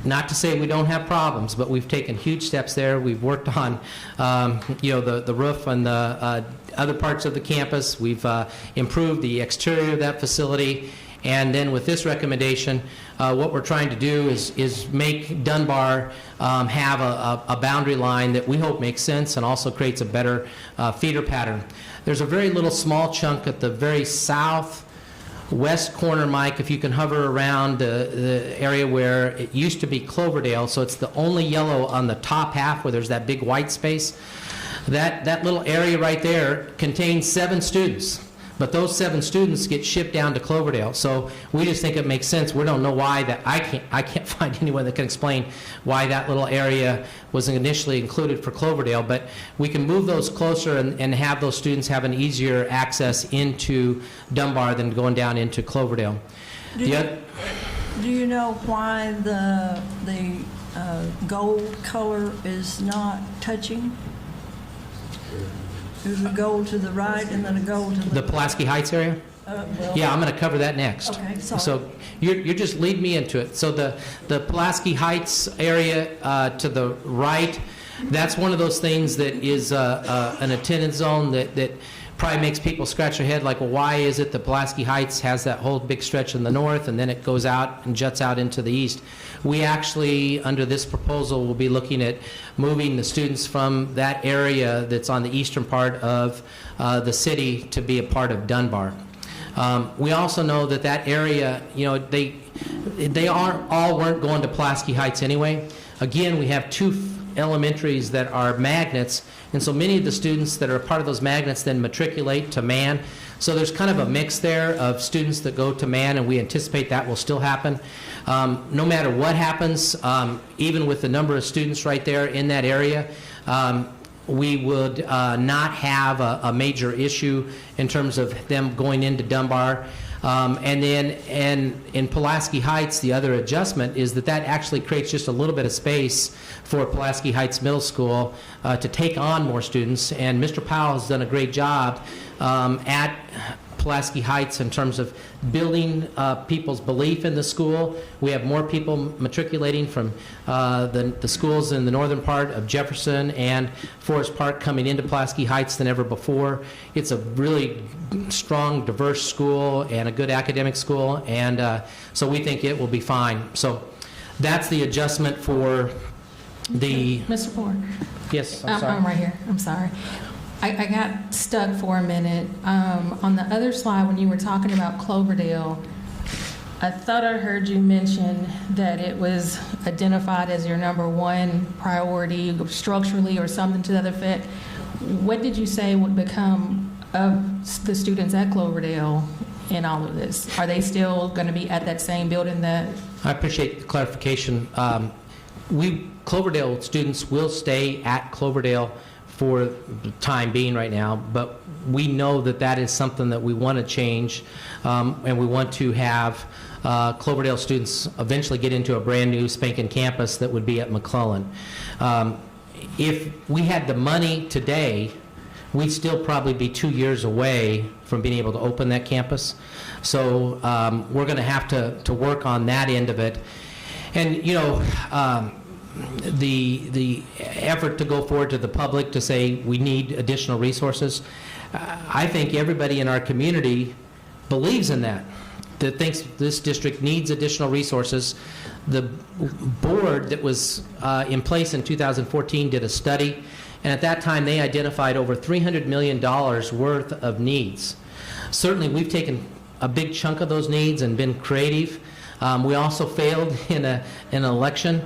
Not to say we don't have problems, but we've taken huge steps there. We've worked on, the roof and the other parts of the campus. We've improved the exterior of that facility, And then with this recommendation, what we're trying to do is make Dunbar have a boundary line that we hope makes sense and also creates a better feeder pattern. There's a very little small chunk at the very southwest corner, Mike, if you can hover around the area where it used to be Cloverdale, so it's the only yellow on the top half where there's that big white space. That little area right there contains 7 students. But those 7 students get shipped down to Cloverdale. So we just think it makes sense. We don't know why that. I can't find anyone that can explain why that little area was initially included for Cloverdale. But we can move those closer and have those students have an easier access into Dunbar than going down into Cloverdale. Do you know why the gold color is not touching? There's a gold to the right and then a gold to The Pulaski Heights area? well, Yeah, I'm going to cover that next. Okay, sorry. So you're just lead me into it. So the Pulaski Heights area to the right, that's one of those things that is an attendance zone that probably makes people scratch their head like, well, why is it the Pulaski Heights has that whole big stretch in the north and then it goes out and juts out into the east? We actually, under this proposal, will be looking at moving the students from that area that's on the eastern part of the city to be a part of Dunbar. We also know that that area, they weren't going to Pulaski Heights anyway. Again, we have 2 elementaries that are magnets, and so many of the students that are a part of those magnets then matriculate to Mann. So there's kind of a mix there of students that go to Mann, and we anticipate that will still happen. No matter what happens, even with the number of students right there in that area, we would not have a major issue in terms of them going into Dunbar. And then in Pulaski Heights, the other adjustment is that actually creates just a little bit of space for Pulaski Heights Middle School to take on more students. And Mr. Powell has done a great job at Pulaski Heights in terms of building people's belief in the school. We have more people matriculating from the schools in the northern part of Jefferson and Forest Park coming into Pulaski Heights than ever before. It's a really strong, diverse school and a good academic school, and so we think it will be fine. So that's the adjustment for the... Mr. Ford. Yes, I'm sorry. I'm right here. I'm sorry. I got stuck for a minute. On the other slide, when you were talking about Cloverdale, I thought I heard you mention that it was identified as your #1 priority structurally or something to that effect. What did you say would become of the students at Cloverdale in all of this? Are they still going to be at that same building that... I appreciate the clarification. Cloverdale students will stay at Cloverdale for the time being right now, but we know that is something that we want to change, and we want to have Cloverdale students eventually get into a brand new spanking campus that would be at McClellan. If we had the money today, we'd still probably be 2 years away from being able to open that campus. So we're going to have to work on that end of it. And the effort to go forward to the public to say we need additional resources, I think everybody in our community believes in that thinks this district needs additional resources. The board that was in place in 2014 did a study, and at that time they identified over $300 million worth of needs. Certainly we've taken a big chunk of those needs and been creative. We also failed in an election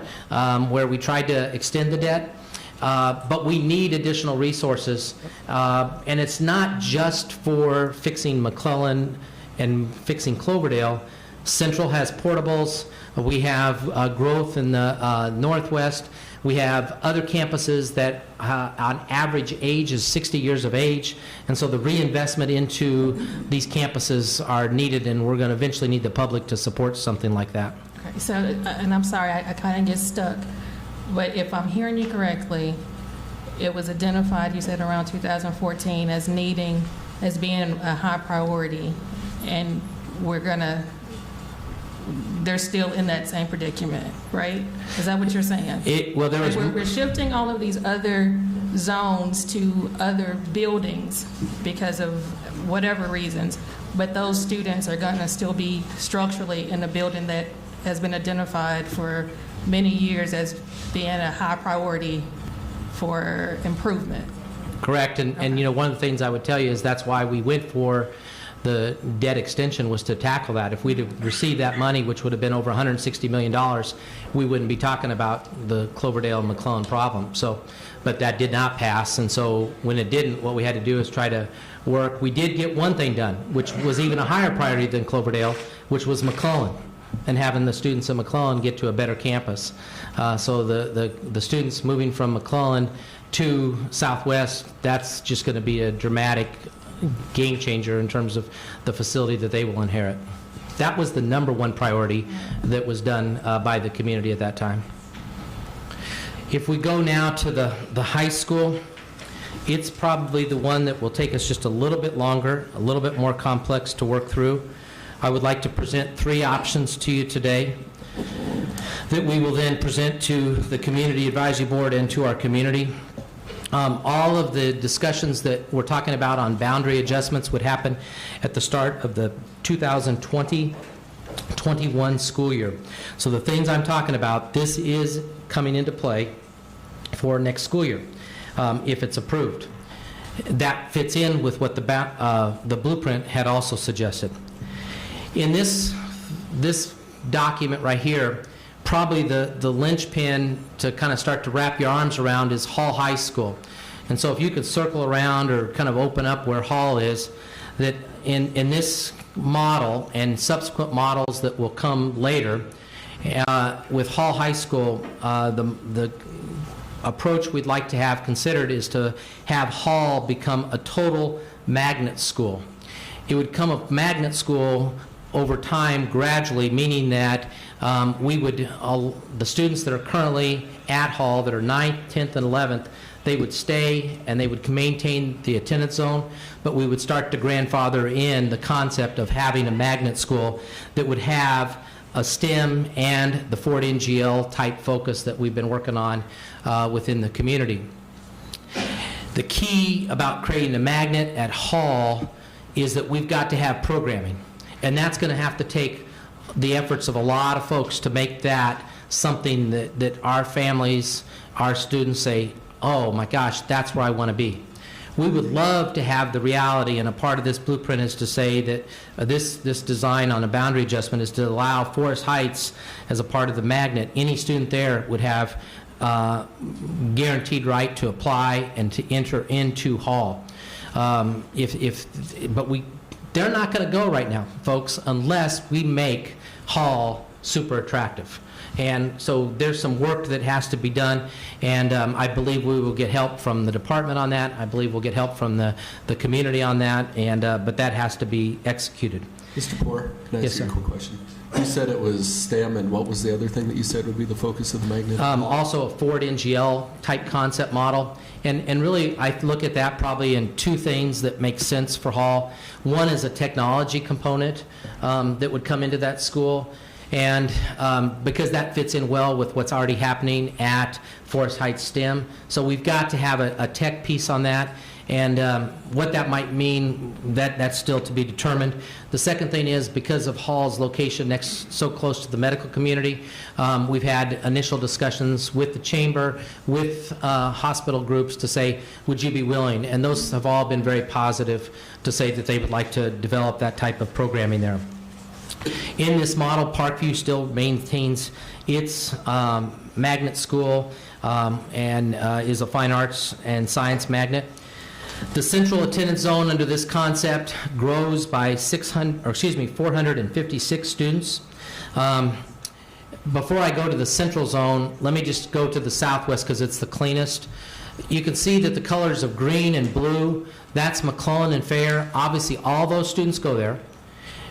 where we tried to extend the debt, but we need additional resources. And it's not just for fixing McClellan and fixing Cloverdale. Central has portables. We have growth in the Northwest. We have other campuses that on average age is 60 years of age, and so the reinvestment into these campuses are needed, and we're going to eventually need the public to support something like that. Okay, so, and I'm sorry, I kind of get stuck, but if I'm hearing you correctly, it was identified, you said around 2014, as being a high priority, and they're still in that same predicament, right? Is that what you're saying? We're We're shifting all of these other zones to other buildings because of whatever reasons, but those students are going to still be structurally in a building that has been identified for many years as being a high priority for improvement. Correct, and you know, one of the things I would tell you is that's why we went for the debt extension, was to tackle that. If we'd have received that money, which would have been over $160 million, we wouldn't be talking about the Cloverdale and McClellan problem. So, but that did not pass, and so when it didn't, what we had to do is try to work. We did get one thing done, which was even a higher priority than Cloverdale, which was McClellan, and having the students at McClellan get to a better campus. So the students moving from McClellan to Southwest, that's just going to be a dramatic game changer in terms of the facility that they will inherit. That was the number one priority that was done by the community at that time. If we go now to the high school, it's probably the one that will take us just a little bit longer, a little bit more complex to work through. I would like to present 3 options to you today that we will then present to the Community Advisory Board and to our community. All of the discussions that we're talking about on boundary adjustments would happen at the start of the 2020-21 school year. So the things I'm talking about, this is coming into play for next school year, if it's approved. That fits in with what the blueprint had also suggested. In this document right here, probably the linchpin to kind of start to wrap your arms around is Hall High School. And so if you could circle around or kind of open up where Hall is, that in this model and subsequent models that will come later, with Hall High School, the approach we'd like to have considered is to have Hall become a total magnet school. It would become a magnet school over time gradually, meaning that we would, the students that are currently at Hall that are 9th, 10th, and 11th, they would stay and they would maintain the attendance zone, but we would start to grandfather in the concept of having a magnet school that would have a STEM and the Ford NGL type focus that we've been working on within the community. The key about creating a magnet at Hall is that we've got to have programming. And that's going to have to take the efforts of a lot of folks to make that something that our families, our students say, oh my gosh, that's where I want to be. We would love to have the reality, and a part of this blueprint is to say that this design on a boundary adjustment is to allow Forest Heights as a part of the magnet. Any student there would have guaranteed right to apply and to enter into Hall. They're not going to go right now, folks, unless we make Hall super attractive. And so there's some work that has to be done, and I believe we will get help from the department on that. I believe we'll get help from the community on that, and but that has to be executed. Mr. Poore, can I Yes, ask you a sir. quick question? You said it was STEM, and what was the other thing that you said would be the focus of the magnet? Also a Ford NGL type concept model. And really, I look at that probably in 2 things that make sense for Hall. One is a technology component that would come into that school, and because that fits in well with what's already happening at Forest Heights STEM. So we've got to have a tech piece on that, and what that might mean, that's still to be determined. The second thing is, because of Hall's location so close to the medical community, we've had initial discussions with the chamber, with hospital groups to say, would you be willing? And those have all been very positive to say that they would like to develop that type of programming there. In this model, Parkview still maintains its magnet school and is a fine arts and science magnet. The central attendance zone under this concept grows by 456 students. Before I go to the central zone, let me just go to the southwest because it's the cleanest. You can see that the colors of green and blue, that's McClellan and Fair. Obviously, all those students go there.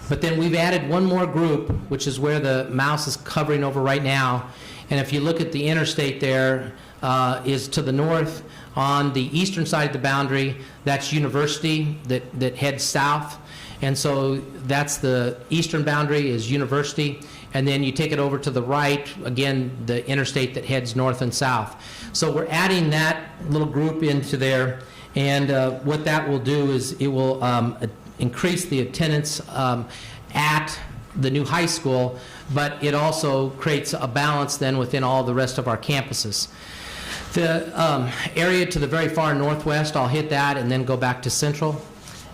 But then we've added one more group, which is where the mouse is covering over right now. And if you look at the interstate there, is to the north on the eastern side of the boundary. That's University that heads south. And so that's the eastern boundary is University. and then you take it over to the right, again, the interstate that heads north and south. So we're adding that little group into there, and what that will do is it will increase the attendance at the new high school, but it also creates a balance then within all the rest of our campuses. The area to the very far northwest, I'll hit that and then go back to Central.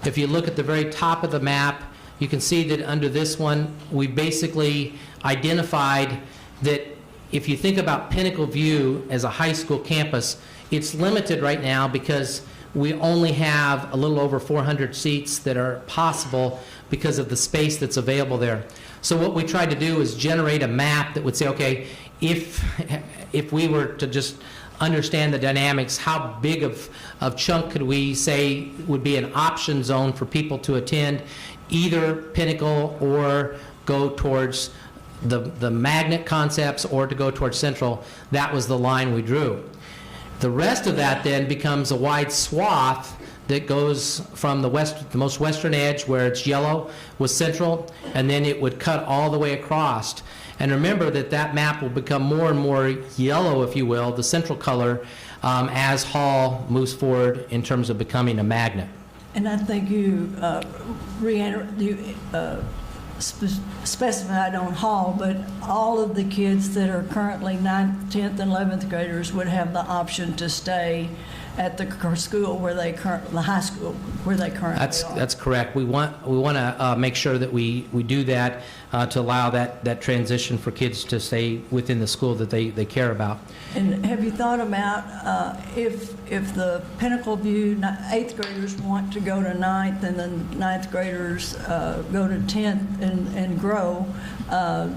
If you look at the very top of the map, you can see that under this one, we basically identified that if you think about Pinnacle View as a high school campus, it's limited right now because we only have a little over 400 seats that are possible because of the space that's available there. So what we tried to do is generate a map that would say, okay, if we were to just understand the dynamics, how big of chunk could we say would be an option zone for people to attend either Pinnacle or go towards the magnet concepts or to go towards Central. That was the line we drew. The rest of that then becomes a wide swath that goes from the most western edge where it's yellow with Central, and then it would cut all the way across. And remember that map will become more and more yellow, if you will, the central color, as Hall moves forward in terms of becoming a magnet. And I think you specified on Hall, but all of the kids that are currently 9th, 10th, and 11th graders would have the option to stay at the school where they the high school where they currently are. That's correct. We want to make sure that we do that to allow that transition for kids to stay within the school that they care about. And have you thought about if the Pinnacle View 8th graders want to go to 9th and then 9th graders go to 10th and grow,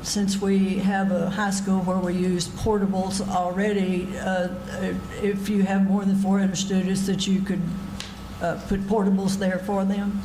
since we have a high school where we use portables already, if you have more than 400 students, that you could put portables there for them?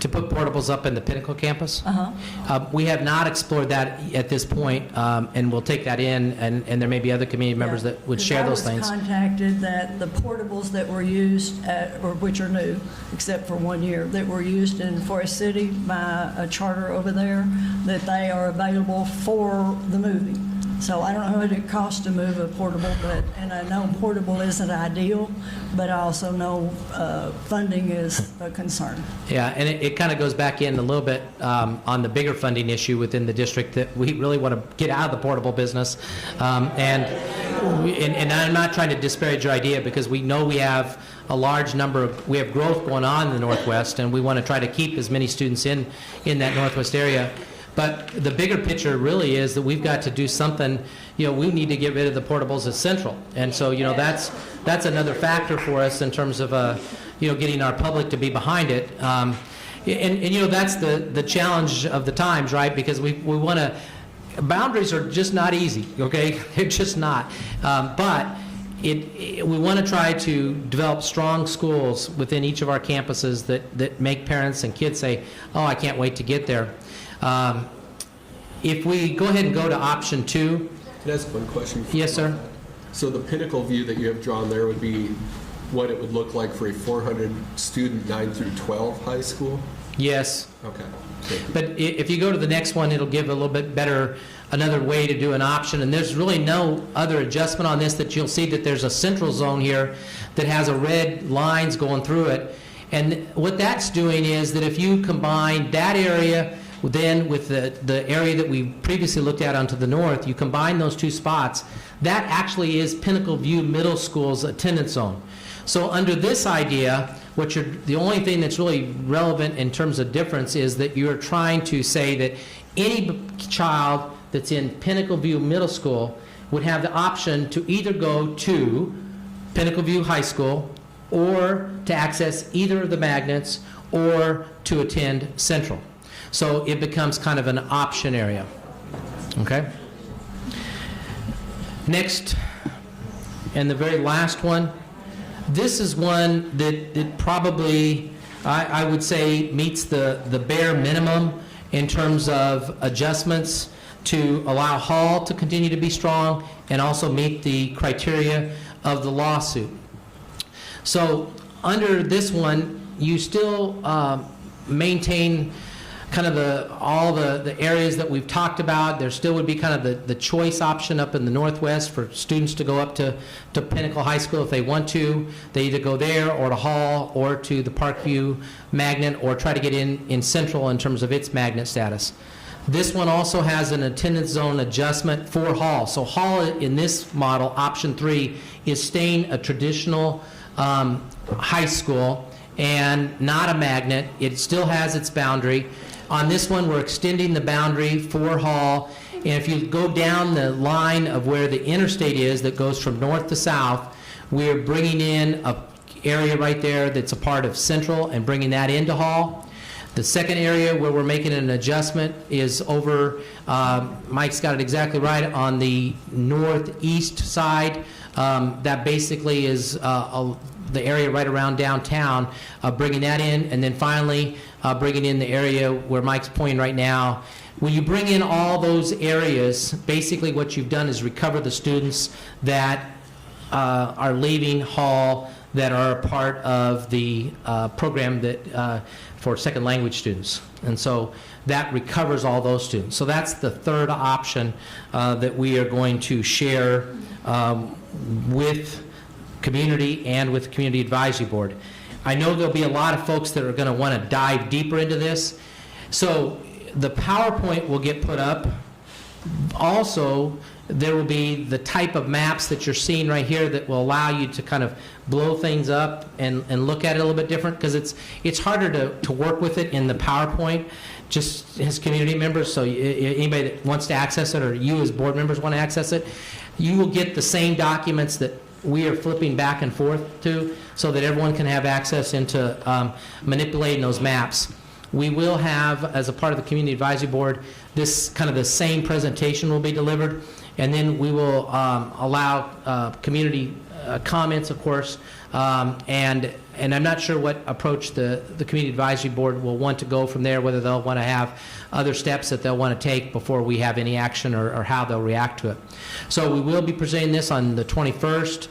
To put portables up in the Pinnacle campus? Uh-huh. We have not explored that at this point, and we'll take that in, and there may be other community members that would share those things. I was contacted that the portables that were used, or which are new, except for 1 year, that were used in Forest City by a charter over there, that they are available for the movie. So I don't know what it costs to move a portable, and I know portable isn't ideal, but I also know funding is a concern. Yeah, and it kind of goes back in a little bit on the bigger funding issue within the district that we really want to get out of the portable business. And I'm not trying to disparage your idea, because we know we have a large number we have growth going on in the Northwest, and we want to try to keep as many students in that Northwest area. But the bigger picture really is that we've got to do something. We need to get rid of the portables at Central, and so that's another factor for us in terms of getting our public to be behind it. And that's the challenge of the times, right? Because we want to. Boundaries are just not easy. Okay, they're just not. But we want to try to develop strong schools within each of our campuses that make parents and kids say, "Oh, I can't wait to get there." If we go ahead and go to option 2. Can I ask one question? Yes, sir. So the Pinnacle View that you have drawn there would be what it would look like for a 400 student 9 through 12 high school? Yes. Okay. Thank you. But if you go to the next one, it'll give a little bit better, another way to do an option. And there's really no other adjustment on this, that you'll see that there's a central zone here that has a red lines going through it. And what that's doing is that if you combine that area then with the area that we previously looked at onto the north, you combine those two spots, that actually is Pinnacle View Middle School's attendance zone. So under this idea, the only thing that's really relevant in terms of difference is that you're trying to say that any child that's in Pinnacle View Middle School would have the option to either go to Pinnacle View High School or to access either of the magnets or to attend Central. So it becomes kind of an option area. Okay? Next, and the very last one, this is one that probably, I would say, meets the bare minimum in terms of adjustments to allow Hall to continue to be strong and also meet the criteria of the lawsuit. So under this one, you still maintain kind of all the areas that we've talked about. There still would be kind of the choice option up in the northwest for students to go up to Pinnacle High School if they want to. They either go there or to Hall or to the Parkview magnet or try to get in Central in terms of its magnet status. This one also has an attendance zone adjustment for Hall. So Hall in this model, option 3, is staying a traditional high school and not a magnet. It still has its boundary. On this one, we're extending the boundary for Hall, and if you go down the line of where the interstate is that goes from north to south, we're bringing in an area right there that's a part of Central and bringing that into Hall. The second area where we're making an adjustment is over, Mike's got it exactly right, on the northeast side. That basically is the area right around downtown, bringing that in, and then finally bringing in the area where Mike's pointing right now. When you bring in all those areas, basically what you've done is recover the students that are leaving Hall that are a part of the program that for second language students. And so that recovers all those students. So that's the third option that we are going to share with community and with Community Advisory Board. I know there'll be a lot of folks that are going to want to dive deeper into this. So the PowerPoint will get put up. Also, there will be the type of maps that you're seeing right here that will allow you to kind of blow things up and look at it a little bit different, because it's harder to work with it in the PowerPoint just as community members. So anybody that wants to access it, or you as board members want to access it, you will get the same documents that we are flipping back and forth to, so that everyone can have access into manipulating those maps. We will have, as a part of the Community Advisory Board, this kind of the same presentation will be delivered, and then we will allow community comments, of course, and I'm not sure what approach the Community Advisory Board will want to go from there, whether they'll want to have other steps that they'll want to take before we have any action, or how they'll react to it. So we will be presenting this on the 21st.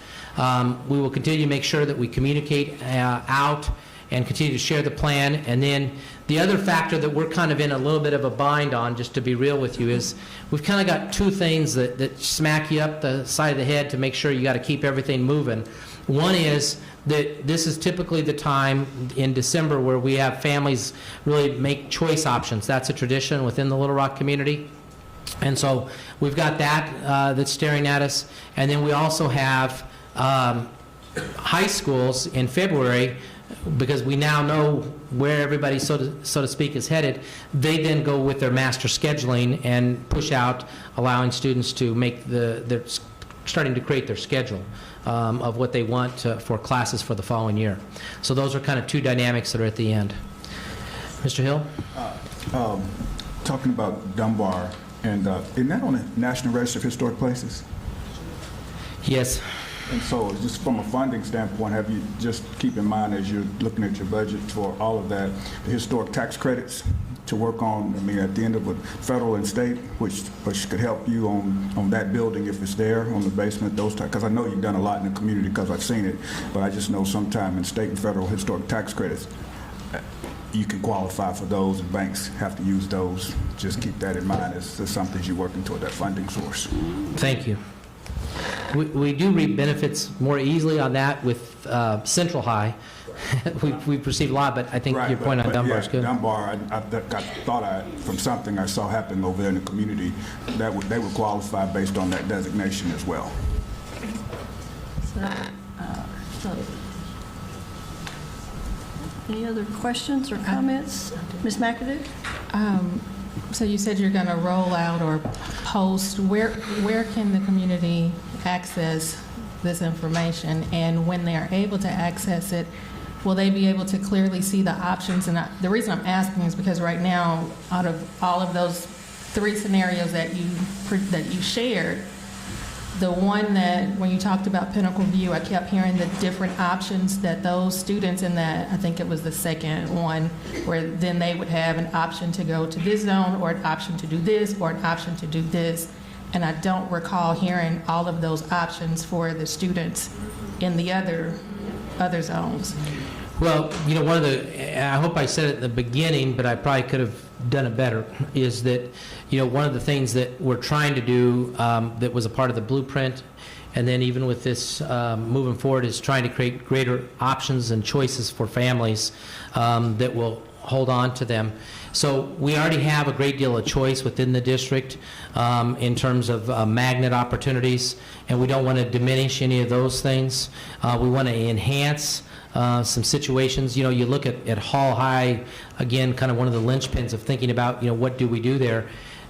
We will continue to make sure that we communicate out and continue to share the plan. And then the other factor that we're kind of in a little bit of a bind on, just to be real with you, is we've kind of got two things that smack you up the side of the head to make sure you got to keep everything moving. One is that this is typically the time in December where we have families really make choice options. That's a tradition within the Little Rock community. And so we've got that that's staring at us. And then we also have high schools in February, because we now know where everybody, so to speak, is headed. They then go with their master scheduling and push out, allowing students to make they're starting to create their schedule of what they want for classes for the following year. So those are kind of two dynamics that are at the end. Mr. Hill? Talking about Dunbar, and isn't that on the National Register of Historic Places? Yes. And so just from a funding standpoint, have you just keep in mind as you're looking at your budget for all of that, the historic tax credits to work on, I mean, at the end of it, federal and state, which could help you on that building if it's there, on the basement, those types, because I know you've done a lot in the community because I've seen it, but I just know sometime in state and federal historic tax credits, you can qualify for those, and banks have to use those. Just keep that in mind as something as you're working toward that funding source. Thank you. We do reap benefits more easily on that with Central High. We've received a lot, but I think your point on Dunbar is good. Dunbar, I thought from something I saw happen over there in the community, that they would qualify based on that designation as well. So, any other questions or comments? Ms. McAdoo? So you said you're going to roll out or post. Where can the community access this information? And when they are able to access it, will they be able to clearly see the options? And the reason I'm asking is because right now, out of all of those three scenarios that you shared, the one that, when you talked about Pinnacle View, I kept hearing the different options that those students in that, I think it was the second one, where then they would have an option to go to this zone, or an option to do this, or an option to do this. And I don't recall hearing all of those options for the students in the other zones. Well, one of the, I hope I said it at the beginning, but I probably could have done it better, is that, one of the things that we're trying to do that was a part of the blueprint, and then even with this moving forward, is trying to create greater options and choices for families that will hold on to them. So we already have a great deal of choice within the district in terms of magnet opportunities, and we don't want to diminish any of those things. We want to enhance some situations. You look at Hall High, again, kind of one of the linchpins of thinking about, what do we do there.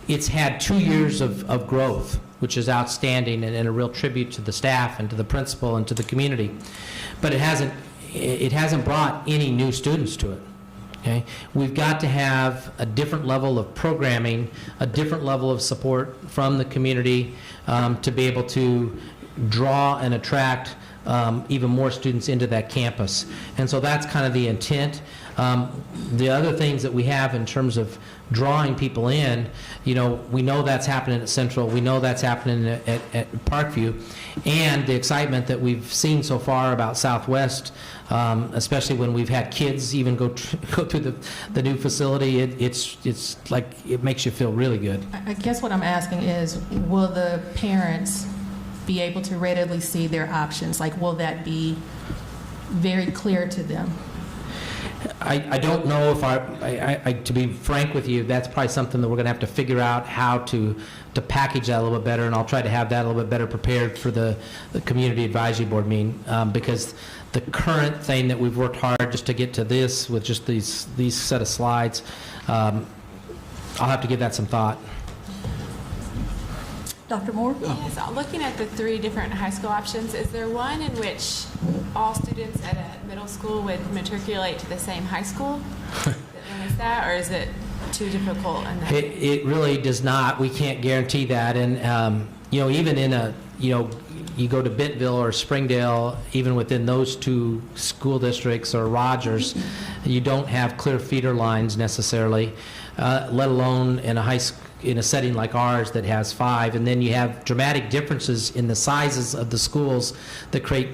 It's had 2 years of growth, which is outstanding, and a real tribute to the staff and to the principal and to the community. But it hasn't brought any new students to it. Okay? We've got to have a different level of programming, a different level of support from the community to be able to draw and attract even more students into that campus. And so that's kind of the intent. The other things that we have in terms of drawing people in, we know that's happening at Central, we know that's happening at Parkview, and the excitement that we've seen so far about Southwest, especially when we've had kids even go through the new facility, it's like, it makes you feel really good. I guess what I'm asking is, will the parents be able to readily see their options? Like, will that be very clear to them? I don't know if to be frank with you, that's probably something that we're going to have to figure out how to package that a little bit better, and I'll try to have that a little bit better prepared for the Community Advisory Board meeting, because the current thing that we've worked hard just to get to this with just these set of slides, I'll have to give that some thought. Dr. Moore? Yes, looking at the 3 different high school options, is there one in which all students at a middle school would matriculate to the same high school? Is that, or is it too difficult? It really does not. We can't guarantee that. And, even in you go to Bentonville or Springdale, even within those 2 school districts, or Rogers, you don't have clear feeder lines necessarily, let alone in a setting like ours that has 5, and then you have dramatic differences in the sizes of the schools that create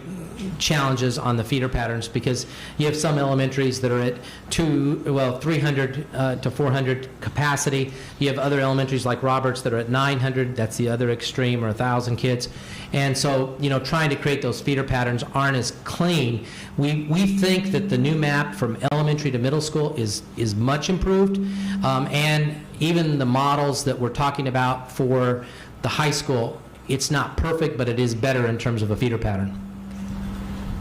challenges on the feeder patterns, because you have some elementaries that are at 300 to 400 capacity. You have other elementaries like Roberts that are at 900, that's the other extreme, or 1,000 kids. And so, trying to create those feeder patterns aren't as clean. We think that the new map from elementary to middle school is much improved, and even the models that we're talking about for the high school, it's not perfect, but it is better in terms of a feeder pattern.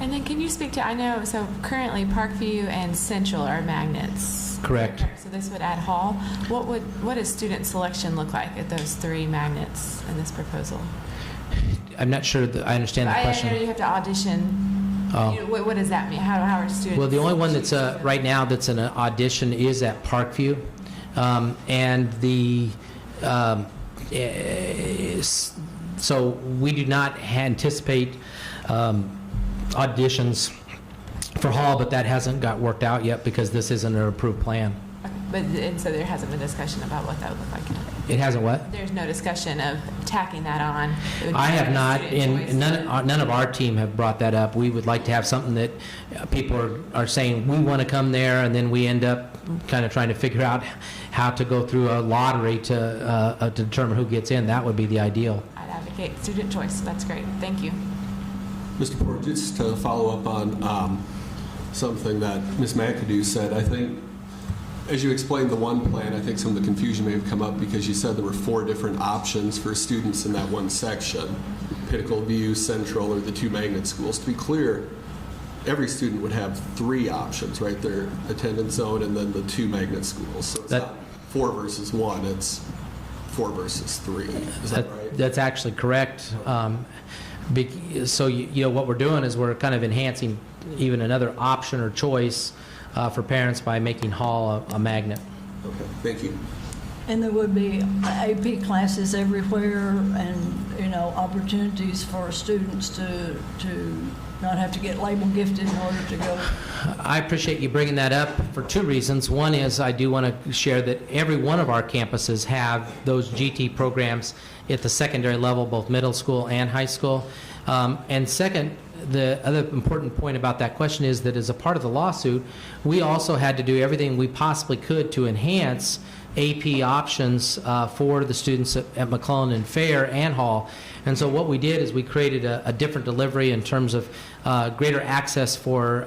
And then can you speak to, I know, so currently Parkview and Central are magnets. Correct. So this would add Hall. What does student selection look like at those 3 magnets in this proposal? I'm not sure that I understand the question. I know you have to audition. Oh. What does that mean? How are students? Well, the only one that's right now that's an audition is at Parkview, and so we do not anticipate auditions for Hall, but that hasn't got worked out yet because this isn't an approved plan. Okay. And so there hasn't been discussion about what that would look like. It hasn't what? There's no discussion of tacking that on. I have not, and none of our team have brought that up. We would like to have something that people are saying, we want to come there, and then we end up kind of trying to figure out how to go through a lottery to determine who gets in. That would be the ideal. I'd advocate student choice. That's great. Thank you. Mr. Porter, just to follow up on something that Ms. McAdoo said, I think as you explained the one plan, I think some of the confusion may have come up because you said there were 4 different options for students in that one section, Pinnacle View, Central, or the 2 magnet schools. To be clear, every student would have 3 options, right? Their attendance zone and then the 2 magnet schools. So it's not 4 versus 1, it's 4 versus 3. Is that right? That's actually correct. So what we're doing is we're kind of enhancing even another option or choice for parents by making Hall a magnet. Okay, thank you. And there would be AP classes everywhere, and opportunities for students to not have to get label gifted in order to go. I appreciate you bringing that up for 2 reasons. One is I do want to share that every one of our campuses have those GT programs at the secondary level, both middle school and high school. And second, the other important point about that question is that as a part of the lawsuit, we also had to do everything we possibly could to enhance AP options for the students at McClellan and Fair and Hall. And so what we did is we created a different delivery in terms of greater access for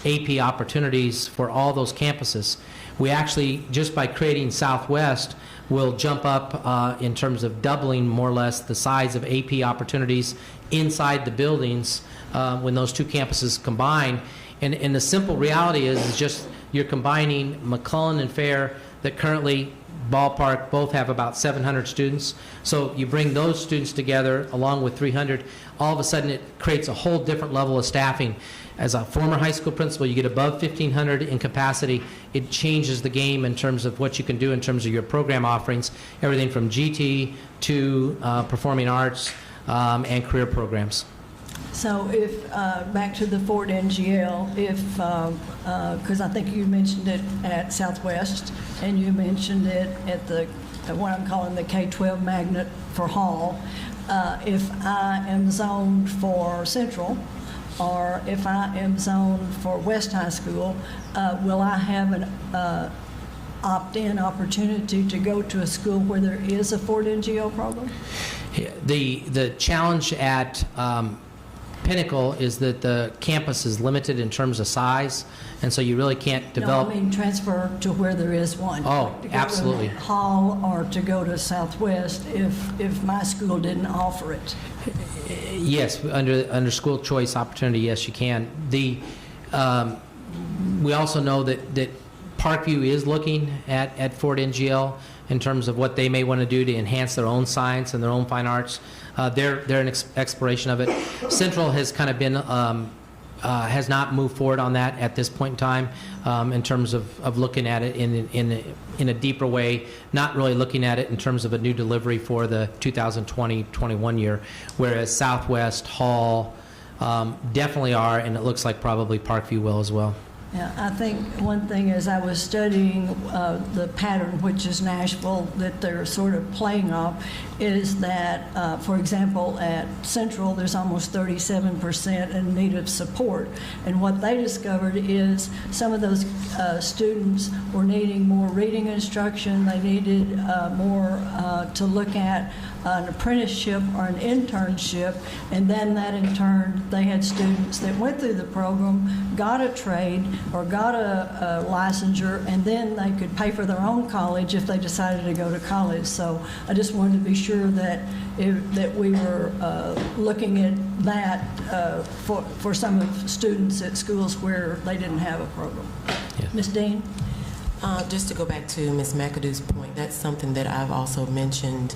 AP opportunities for all those campuses. We actually, just by creating Southwest, will jump up in terms of doubling more or less the size of AP opportunities inside the buildings when those two campuses combine. And the simple reality is just you're combining McClellan and Fair that currently ballpark both have about 700 students. So you bring those students together along with 300, all of a sudden it creates a whole different level of staffing. As a former high school principal, you get above 1,500 in capacity. It changes the game in terms of what you can do in terms of your program offerings, everything from GT to performing arts and career programs. So if, back to the Ford NGL, if, because I think you mentioned it at Southwest, and you mentioned it at the, what I'm calling the K-12 magnet for Hall, if I am zoned for Central, or if I am zoned for West High School, will I have an opt-in opportunity to go to a school where there is a Ford NGL program? The challenge at Pinnacle is that the campus is limited in terms of size, and so you really can't develop. No, I mean transfer to where there is one. Oh, to go absolutely. To Hall or to go to Southwest if my school didn't offer it. Yes, under school choice opportunity, yes, you can. We also know that Parkview is looking at Ford NGL in terms of what they may want to do to enhance their own science and their own fine arts. They're an exploration of it. Central has kind of been has not moved forward on that at this point in time in terms of looking at it in a deeper way, not really looking at it in terms of a new delivery for the 2020-21 year, whereas Southwest, Hall definitely are, and it looks like probably Parkview will as well. Yeah, I think one thing as I was studying the pattern, which is Nashville, that they're sort of playing off, is that, for example, at Central, there's almost 37% in need of support. And what they discovered is some of those students were needing more reading instruction. They needed more to look at an apprenticeship or an internship, and then that in turn, they had students that went through the program, got a trade or got a licensure, and then they could pay for their own college if they decided to go to college. So I just wanted to be sure that that we were looking at that for some of students at schools where they didn't have a program. Yeah. Ms. Dean? Just to go back to Ms. McAdoo's point, that's something that I've also mentioned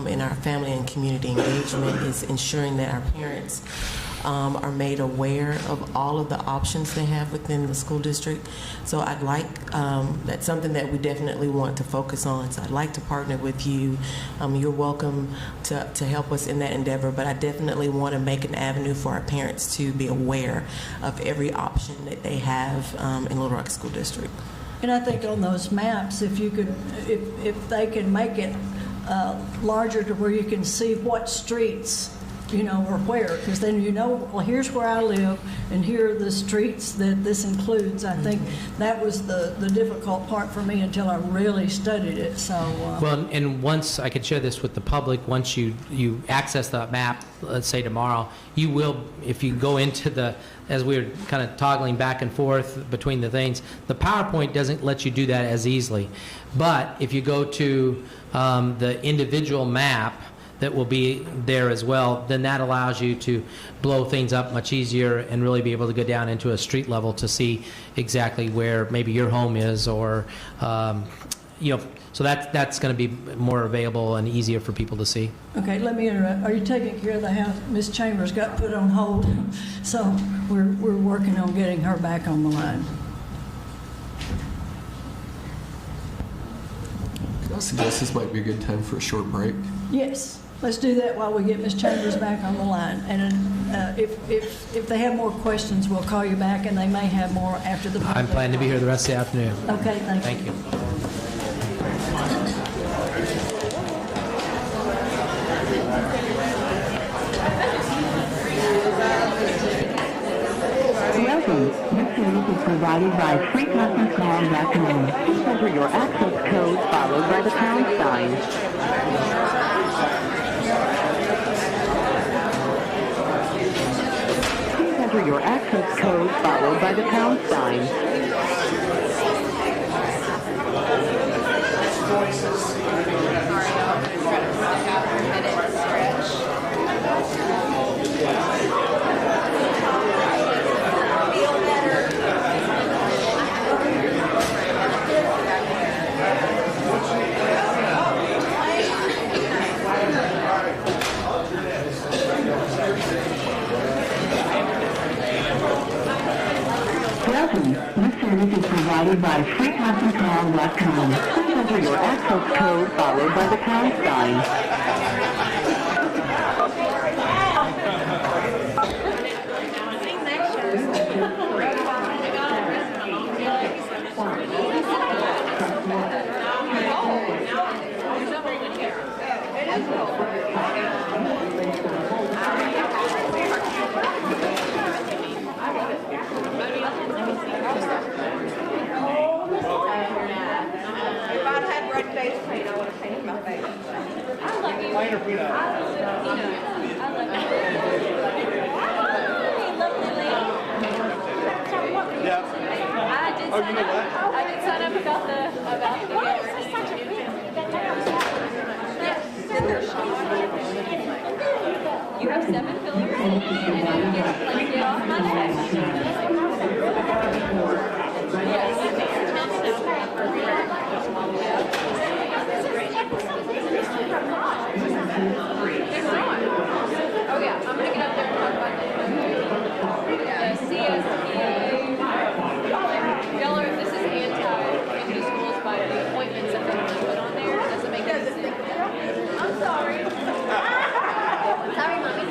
in our family and community engagement, is ensuring that our parents are made aware of all of the options they have within the school district. So I'd like, that's something that we definitely want to focus on. So I'd like to partner with you. You're welcome to help us in that endeavor, but I definitely want to make an avenue for our parents to be aware of every option that they have in Little Rock School District. And I think on those maps, if you could, if they can make it larger to where you can see what streets, you know, or where, because then you know, well, here's where I live, and here are the streets that this includes. I think that was the difficult part for me until I really studied it, so. Well, and once, I could share this with the public, once you access the map, let's say tomorrow, you will, if you go into the, as we were kind of toggling back and forth between the things, the PowerPoint doesn't let you do that as easily. But if you go to the individual map that will be there as well, then that allows you to blow things up much easier and really be able to go down into a street level to see exactly where maybe your home is, or you know, so that's going to be more available and easier for people to see. Okay, let me interrupt. Are you taking care of the house? Ms. Chambers got put on hold, so we're working on getting her back on the line. I suggest this might be a good time for a short break. Yes, let's do that while we get Ms. Chambers back on the line. And if they have more questions, we'll call you back, and they may have more after the break. I'm planning to be here the rest of the afternoon. Okay, thank you. Thank you. Welcome. service is provided by freeconferencecall.com. Please enter your access code followed by the pound sign. Please enter your access code followed by the pound sign. Welcome. This service is provided by freeconferencecall.com. Please enter your access code followed by the pound sign. If I'd had red face paint, I would have painted my face. I love you. Plain or peanut? I love peanut. I love you. Hi, lovely lady. Yeah. I did sign up. I did sign up about the what? It's such a real. Yes. You have 7 fillers, and then you get off my neck. Yes. Oh yeah, I'm gonna get up there and talk about that. CSPA. Y'all are, this is anti-community schools, but the appointments that they put on there doesn't make any sense. I'm sorry. Sorry, mommy.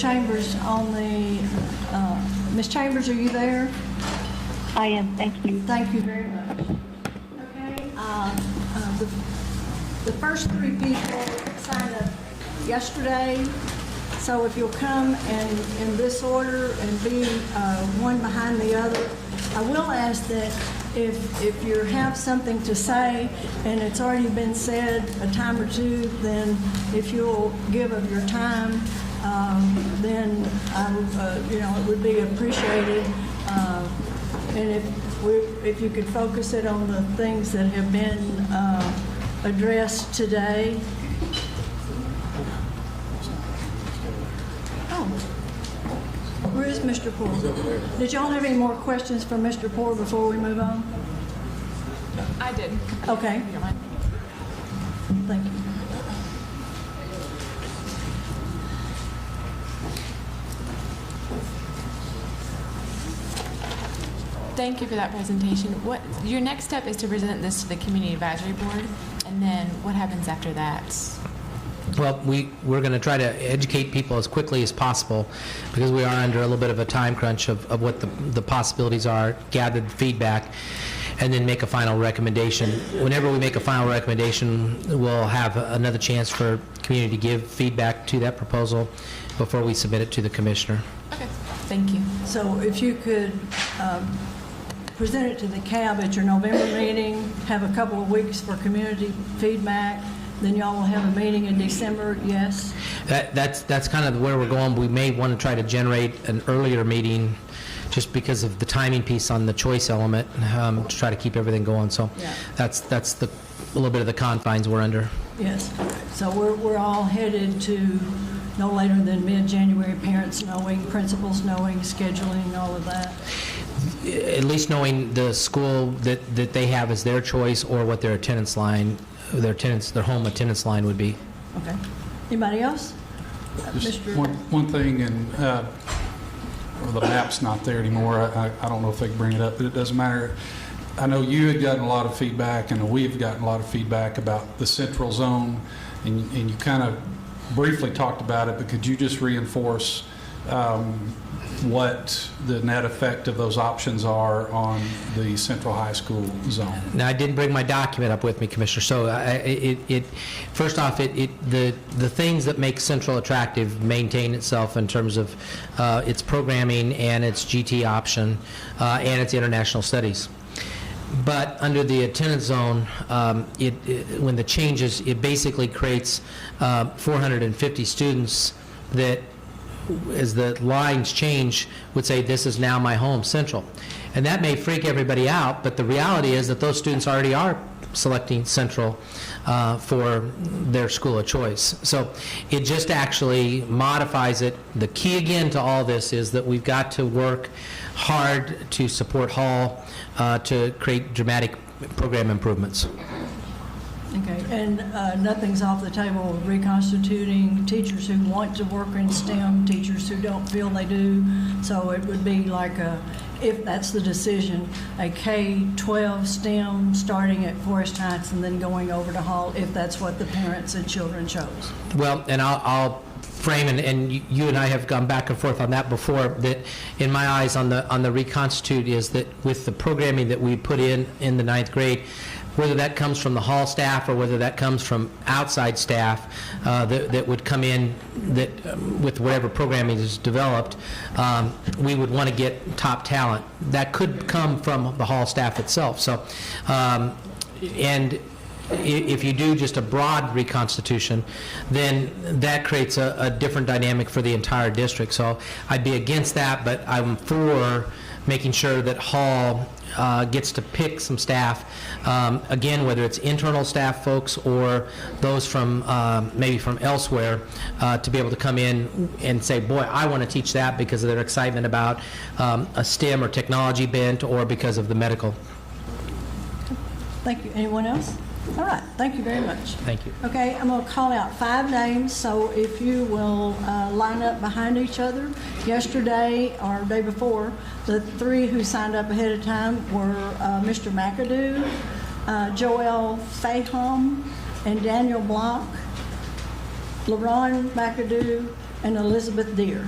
Chambers on the, Ms. Chambers, are you there? I am, thank you. Thank you very much. Okay, the first three people signed up yesterday, so if you'll come and in this order and be one behind the other. I will ask that if you have something to say and it's already been said a time or two, then if you'll give of your time, then it would be appreciated. And if you could focus it on the things that have been addressed today. Oh, where is Mr. Poole? Did y'all have any more questions for Mr. Poole before we move on? I did. Okay. If you don't mind. Thank you. Thank you for that presentation. Your next step is to present this to the Community Advisory Board, and then what happens after that? Well, we're going to try to educate people as quickly as possible because we are under a little bit of a time crunch of what the possibilities are, gather the feedback, and then make a final recommendation. Whenever we make a final recommendation, we'll have another chance for community to give feedback to that proposal before we submit it to the commissioner. Okay, thank you. So if you could present it to the CAB at your November meeting, have a couple of weeks for community feedback, then y'all will have a meeting in December, yes? That's kind of where we're going. We may want to try to generate an earlier meeting just because of the timing piece on the choice element to try to keep everything going. So Yeah. that's a little bit of the confines we're under. Yes. So we're all headed to no later than mid-January, parents knowing, principals knowing, scheduling, all of that. At least knowing the school that they have as their choice or what their attendance line, their home attendance line would be. Okay. Anybody else? Just Mr. one thing, and the map's not there anymore. I don't know if they can bring it up, but it doesn't matter. I know you had gotten a lot of feedback, and we've gotten a lot of feedback about the central zone, and you kind of briefly talked about it, but could you just reinforce what the net effect of those options are on the central high school zone? Now, I didn't bring my document up with me, Commissioner, so first off, the things that make Central attractive maintain itself in terms of its programming and its GT option and its international studies. But under the attendance zone, when the changes, it basically creates 450 students that, as the lines change, would say, this is now my home, Central. And that may freak everybody out, but the reality is that those students already are selecting Central for their school of choice. So it just actually modifies it. The key, again, to all this is that we've got to work hard to support Hall to create dramatic program improvements. Okay, and nothing's off the table reconstituting teachers who want to work in STEM, teachers who don't feel they do. So it would be like if that's the decision, a K-12 STEM starting at Forest Heights and then going over to Hall, if that's what the parents and children chose. Well, and I'll frame, and you and I have gone back and forth on that before, that in my eyes on the reconstitute is that with the programming that we put in the 9th grade, whether that comes from the Hall staff or whether that comes from outside staff that would come in with whatever programming is developed, we would want to get top talent. That could come from the Hall staff itself. So, and if you do just a broad reconstitution, then that creates a different dynamic for the entire district. So I'd be against that, but I'm for making sure that Hall gets to pick some staff, again, whether it's internal staff folks or those from maybe from elsewhere, to be able to come in and say, boy, I want to teach that because of their excitement about a STEM or technology bent or because of the medical. Thank you. Anyone else? All right, thank you very much. Thank you. Okay, I'm going to call out 5 names, so if you will line up behind each other. Yesterday, or day before, the 3 who signed up ahead of time were Mr. McAdoo, Joel Fahom, and Daniel Block. LaRon McAdoo, and Elizabeth Deere.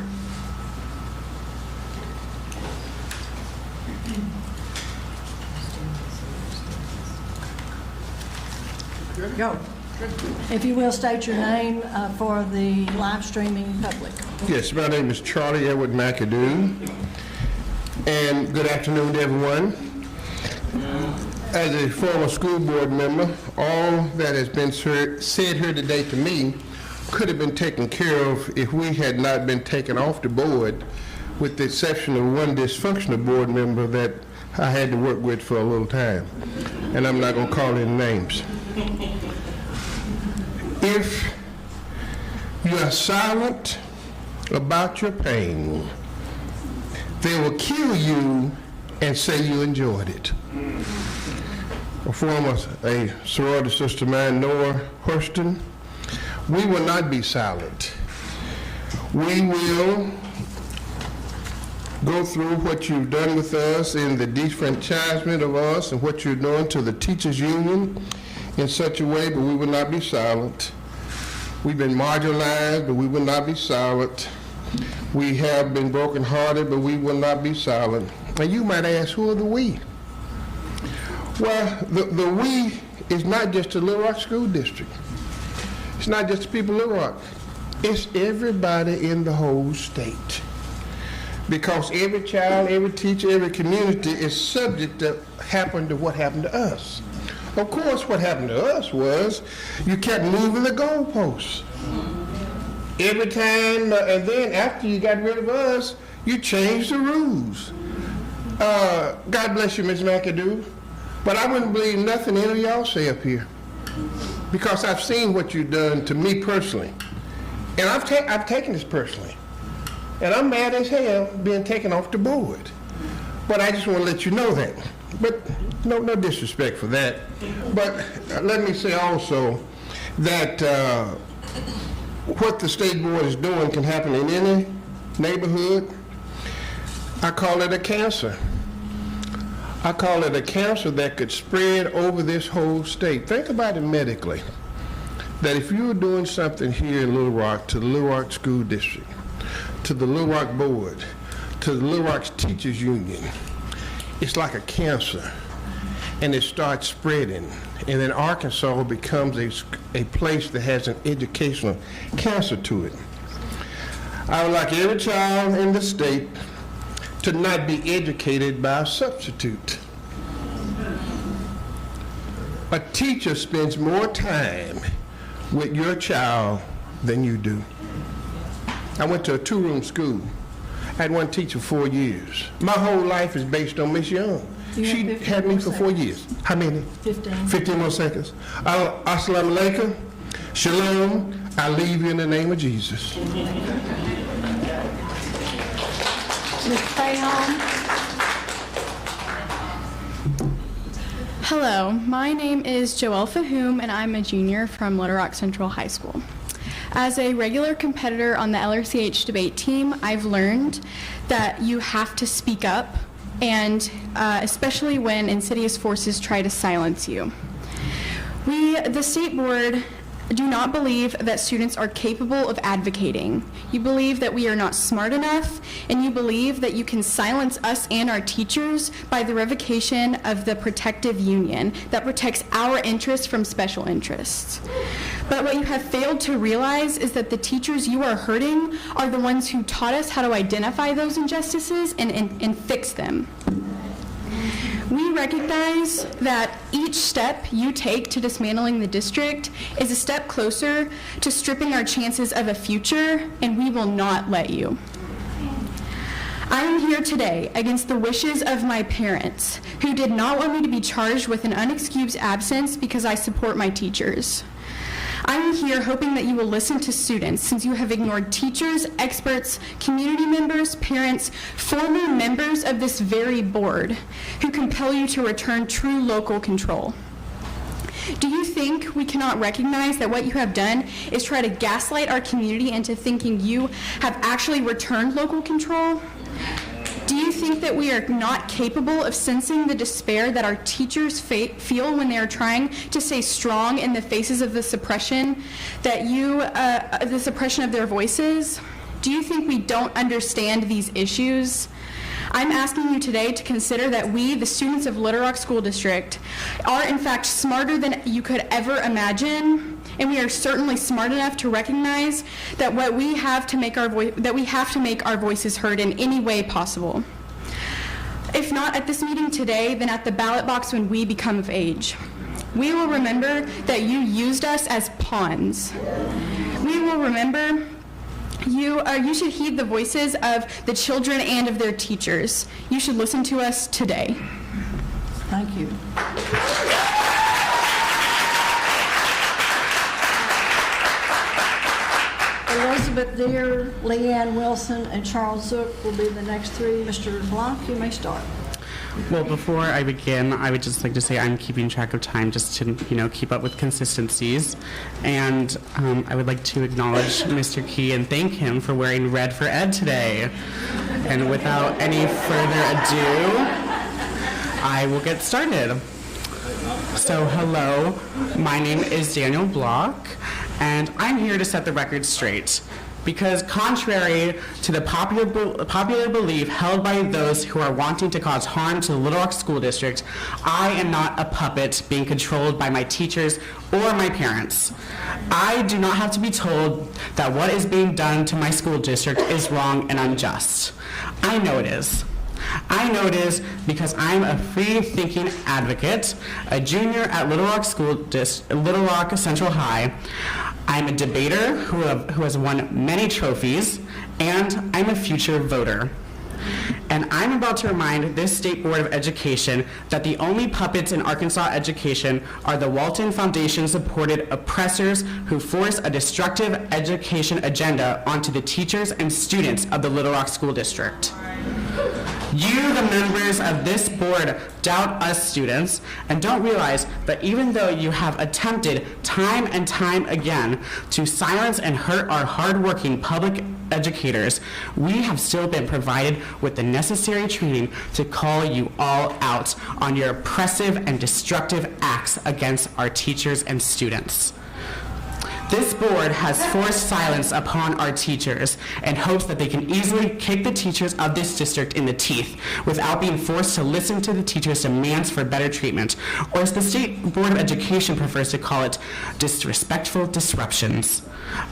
Go. If you will, state your name for the live streaming public. Yes, my name is Charlie Edward McAdoo, and good afternoon to everyone. As a former school board member, all that has been said here today to me could have been taken care of if we had not been taken off the board, with the exception of one dysfunctional board member that I had to work with for a little time, and I'm not going to call any names. If you are silent about your pain, they will kill you and say you enjoyed it. A former sorority sister of mine, Nora Hurston, we will not be silent. We will go through what you've done with us in the disfranchisement of us and what you're doing to the teachers union in such a way, but we will not be silent. We've been marginalized, but we will not be silent. We have been brokenhearted, but we will not be silent. And you might ask, who are the we? Well, the we is not just the Little Rock School District. It's not just the people of Little Rock. It's everybody in the whole state. Because every child, every teacher, every community is subject to what happened to us. Of course, what happened to us was you kept moving the goalposts. Every time, and then after you got rid of us, you changed the rules. God bless you, Ms. McAdoo, but I wouldn't believe nothing any of y'all say up here, because I've seen what you've done to me personally, and I've taken this personally, and I'm mad as hell being taken off the board. But I just want to let you know that. But no disrespect for that. But let me say also that what the state board is doing can happen in any neighborhood. I call it a cancer. I call it a cancer that could spread over this whole state. Think about it medically. That if you were doing something here in Little Rock to the Little Rock School District, to the Little Rock Board, to the Little Rock Teachers Union, it's like a cancer, and it starts spreading. And then Arkansas becomes a place that has an educational cancer to it. I would like every child in the state to not be educated by a substitute. A teacher spends more time with your child than you do. I went to a two-room school. I had one teacher 4 years. My whole life is based on Miss Young. She had me for 4 years. How many? 15. 15 more seconds. Assalamu alaikum. Shalom. I leave you in the name of Jesus. Ms. Freyholm. Hello, my name is Joelle Fahum, and I'm a junior from Little Rock Central High School. As a regular competitor on the LRCH debate team, I've learned that you have to speak up, and especially when insidious forces try to silence you. We, the state board, do not believe that students are capable of advocating. You believe that we are not smart enough, and you believe that you can silence us and our teachers by the revocation of the protective union that protects our interests from special interests. But what you have failed to realize is that the teachers you are hurting are the ones who taught us how to identify those injustices and fix them. We recognize that each step you take to dismantling the district is a step closer to stripping our chances of a future, and we will not let you. I am here today against the wishes of my parents, who did not want me to be charged with an unexcused absence because I support my teachers. I am here hoping that you will listen to students, since you have ignored teachers, experts, community members, parents, former members of this very board, who compel you to return true local control. Do you think we cannot recognize that what you have done is try to gaslight our community into thinking you have actually returned local control? Do you think that we are not capable of sensing the despair that our teachers feel when they are trying to stay strong in the faces of the suppression that the suppression of their voices? Do you think we don't understand these issues? I'm asking you today to consider that we, the students of Little Rock School District, are in fact smarter than you could ever imagine, and we are certainly smart enough to recognize that we have to make our voices heard in any way possible. If not at this meeting today, then at the ballot box when we become of age. We will remember that you used us as pawns. We will remember you should heed the voices of the children and of their teachers. You should listen to us today. Thank you. Elizabeth Deere, Leanne Wilson, and Charles Zook will be the next three. Mr. Blanc, you may start. Well, before I begin, I would just like to say I'm keeping track of time just to, keep up with consistencies. And I would like to acknowledge Mr. Key and thank him for wearing red for Ed today. And without any further ado, I will get started. So, hello, my name is Daniel Block, and I'm here to set the record straight. Because contrary to the popular belief held by those who are wanting to cause harm to the Little Rock School District, I am not a puppet being controlled by my teachers or my parents. I do not have to be told that what is being done to my school district is wrong and unjust. I know it is. I know it is because I'm a free-thinking advocate, a junior at Little Rock Central High. I'm a debater who has won many trophies, and I'm a future voter. And I'm about to remind this State Board of Education that the only puppets in Arkansas education are the Walton Foundation-supported oppressors who force a destructive education agenda onto the teachers and students of the Little Rock School District. You, the members of this board, doubt us students and don't realize that even though you have attempted time and time again to silence and hurt our hardworking public educators, we have still been provided with the necessary training to call you all out on your oppressive and destructive acts against our teachers and students. This board has forced silence upon our teachers and hopes that they can easily kick the teachers of this district in the teeth without being forced to listen to the teachers' demands for better treatment, or as the State Board of Education prefers to call it, disrespectful disruptions.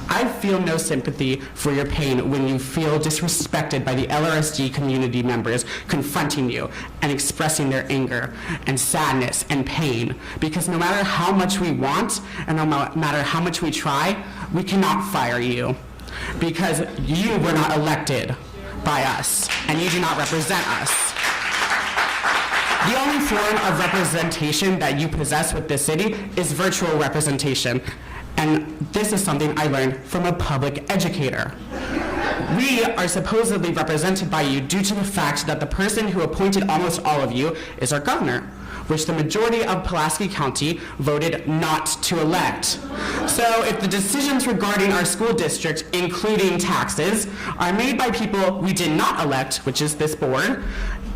I feel no sympathy for your pain when you feel disrespected by the LRSD community members confronting you and expressing their anger and sadness and pain, because no matter how much we want and no matter how much we try, we cannot fire you because you were not elected by us and you do not represent us. The only form of representation that you possess with this city is virtual representation. And this is something I learned from a public educator. We are supposedly represented by you due to the fact that the person who appointed almost all of you is our governor, which the majority of Pulaski County voted not to elect. So if the decisions regarding our school district, including taxes, are made by people we did not elect, which is this board,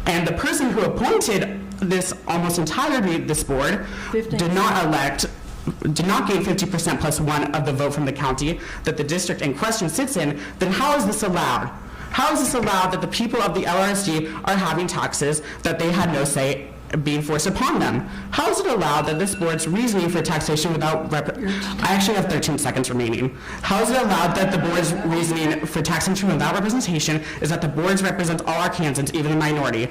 and the person who appointed this almost entirely this board did not gain 50% plus one of the vote from the county that the district in question sits in, then how is this allowed? How is this allowed that the people of the LRSD are having taxes that they had no say being forced upon them? How is it allowed that this board's reasoning for taxation without I actually have 13 seconds remaining. How is it allowed that the board's reasoning for taxation without representation is that the boards represent all Arkansans, even the minority?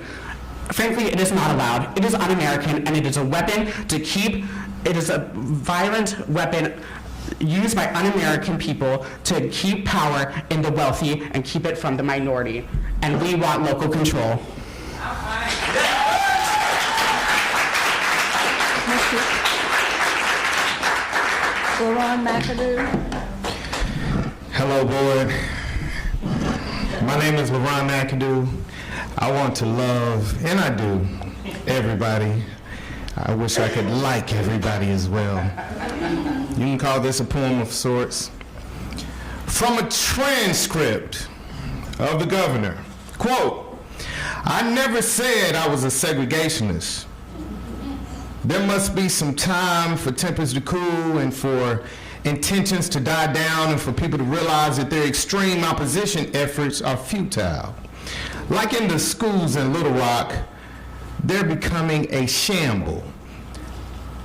Frankly, it is not allowed. It is un-American, and it is a weapon to keep. It is a violent weapon used by un-American people to keep power in the wealthy and keep it from the minority. And we want local control. Ron McAdoo. Hello, board. My name is LaRon McAdoo. I want to love, and I do, everybody. I wish I could like everybody as well. You can call this a poem of sorts. From a transcript of the governor, quote, "I never said I was a segregationist. There must be some time for tempers to cool and for intentions to die down and for people to realize that their extreme opposition efforts are futile. Like in the schools in Little Rock, they're becoming a shamble.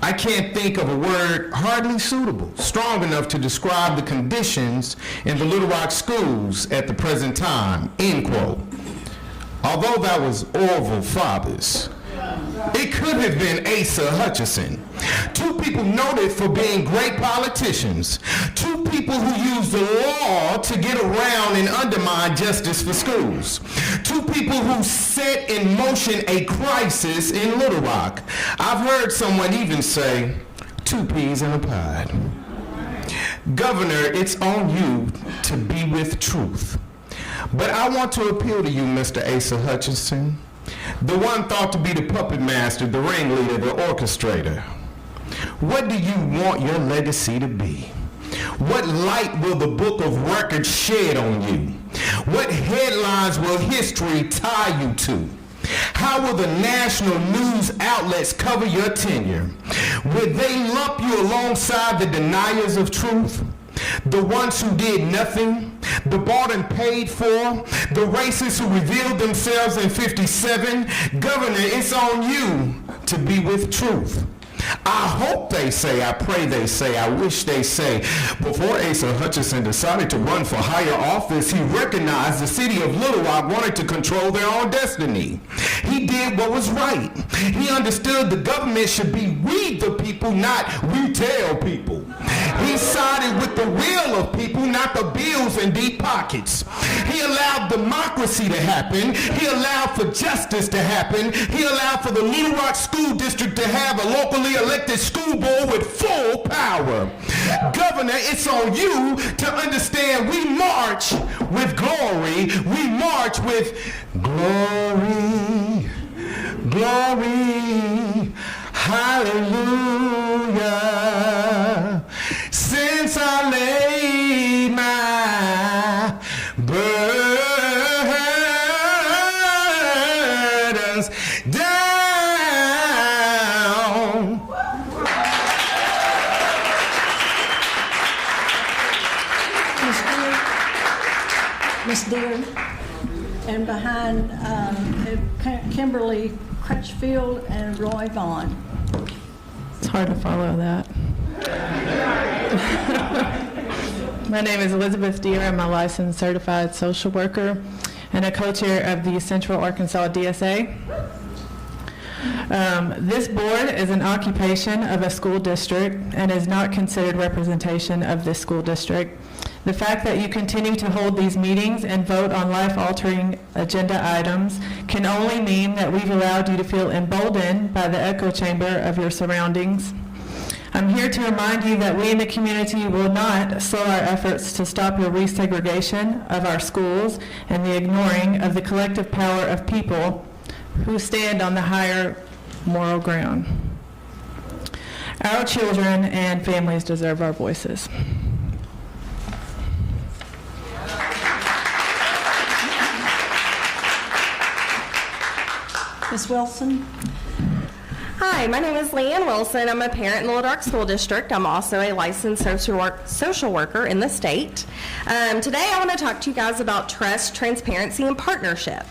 I can't think of a word hardly suitable, strong enough to describe the conditions in the Little Rock schools at the present time, end quote. Although that was Orville Faubus, it could have been Asa Hutchinson. Two people noted for being great politicians. Two people who used the law to get around and undermine justice for schools. Two people who set in motion a crisis in Little Rock. I've heard someone even say, 2 peas in a pod. Governor, it's on you to be with truth. But I want to appeal to you, Mr. Asa Hutchinson, the one thought to be the puppet master, the ringleader, the orchestrator. What do you want your legacy to be? What light will the book of records shed on you? What headlines will history tie you to? How will the national news outlets cover your tenure? Will they lump you alongside the deniers of truth? The ones who did nothing, the bought and paid for, the racists who revealed themselves in 57. Governor, it's on you to be with truth. I hope they say, I pray they say, I wish they say. Before Asa Hutchinson decided to run for higher office, he recognized the city of Little Rock wanted to control their own destiny. He did what was right. He understood the government should be we the people, not we tell people. He sided with the will of people, not the bills and deep pockets. He allowed democracy to happen. He allowed for justice to happen. He allowed for the Little Rock School District to have a locally elected school board with full power. Governor, it's on you to understand we march with glory. We march with glory, glory, hallelujah. Since I laid my burdens down. Ms. Deere, and behind Kimberly Crutchfield and Roy Vaughn. It's hard to follow that. My name is Elizabeth Deere. I'm a licensed certified social worker and a co-chair of the Central Arkansas DSA. This board is an occupation of a school district and is not considered representation of this school district. The fact that you continue to hold these meetings and vote on life-altering agenda items can only mean that we've allowed you to feel emboldened by the echo chamber of your surroundings. I'm here to remind you that we in the community will not slow our efforts to stop your resegregation of our schools and the ignoring of the collective power of people who stand on the higher moral ground. Our children and families deserve our voices. Ms. Wilson? Hi, my name is Leanne Wilson. I'm a parent in the Little Rock School District. I'm also a licensed social worker in the state. Today I want to talk to you guys about trust, transparency, and partnership.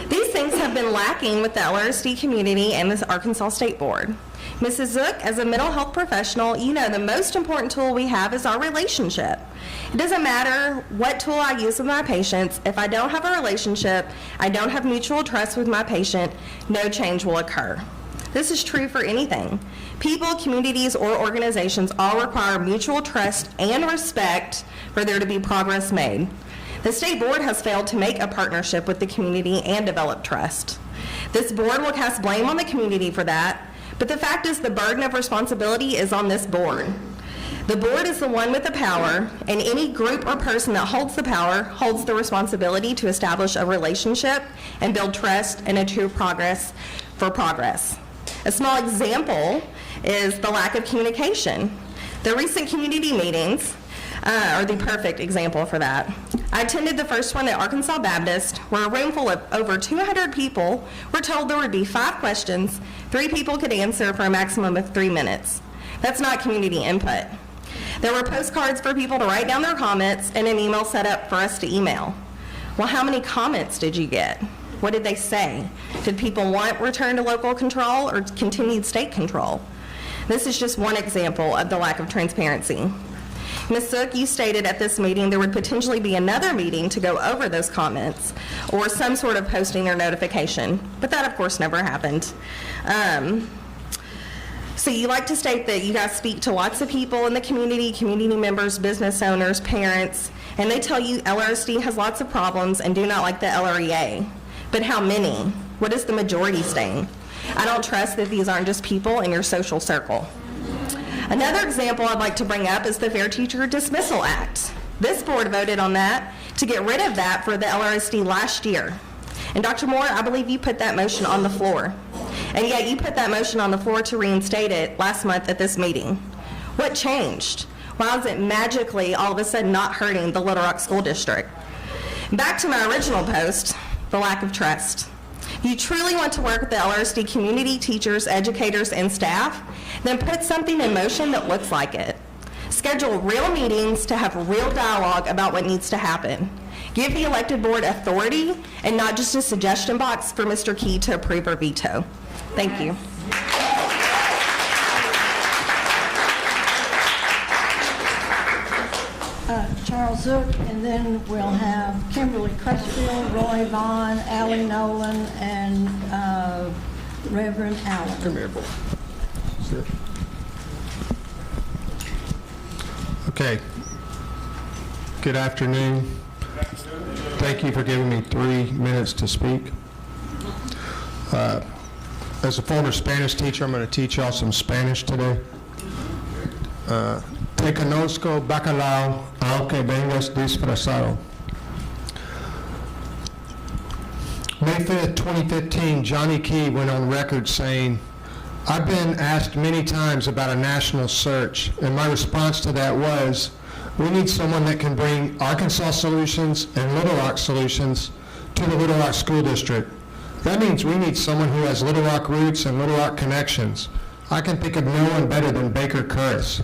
These things have been lacking with the LRSD community and the Arkansas State Board. Mrs. Zook, as a mental health professional, you know the most important tool we have is our relationship. It doesn't matter what tool I use with my patients. If I don't have a relationship, I don't have mutual trust with my patient, no change will occur. This is true for anything. People, communities, or organizations all require mutual trust and respect for there to be progress made. The State Board has failed to make a partnership with the community and develop trust. This board will cast blame on the community for that, but the fact is the burden of responsibility is on this board. The board is the one with the power, and any group or person that holds the power holds the responsibility to establish a relationship and build trust and achieve progress for progress. A small example is the lack of communication. The recent community meetings are the perfect example for that. I attended the first one at Arkansas Baptist, where a room full of over 200 people were told there would be 5 questions, 3 people could answer for a maximum of 3 minutes. That's not community input. There were postcards for people to write down their comments and an email set up for us to email. Well, how many comments did you get? What did they say? Did people want return to local control or continued state control? This is just one example of the lack of transparency. Ms. Zook, you stated at this meeting there would potentially be another meeting to go over those comments or some sort of posting or notification, but that of course never happened. So you like to state that you guys speak to lots of people in the community members, business owners, parents, and they tell you LRSD has lots of problems and do not like the LREA. But how many? What is the majority saying? I don't trust that these aren't just people in your social circle. Another example I'd like to bring up is the Fair Teacher Dismissal Act. This board voted on that to get rid of that for the LRSD last year. And Dr. Moore, I believe you put that motion on the floor. And yet you put that motion on the floor to reinstate it last month at this meeting. What changed? Why is it magically all of a sudden not hurting the Little Rock School District? Back to my original post, the lack of trust. If you truly want to work with the LRSD community, teachers, educators, and staff, then put something in motion that looks like it. Schedule real meetings to have real dialogue about what needs to happen. Give the elected board authority and not just a suggestion box for Mr. Key to approve or veto. Thank you. Charles Zook, and then we'll have Kimberly Crutchfield, Roy Vaughn, Allie Nolan, and Reverend Allen. Come here, boy. Sit. Okay. Good afternoon. Thank you for giving me 3 minutes to speak. As a former Spanish teacher, I'm going to teach y'all some Spanish today. Te conozco bacalao, aunque vengas disfrazado. May 5th, 2015, Johnny Key went on record saying, "I've been asked many times about a national search, and my response to that was, we need someone that can bring Arkansas solutions and Little Rock solutions to the Little Rock School District. That means we need someone who has Little Rock roots and Little Rock connections. I can think of no one better than Baker Curris."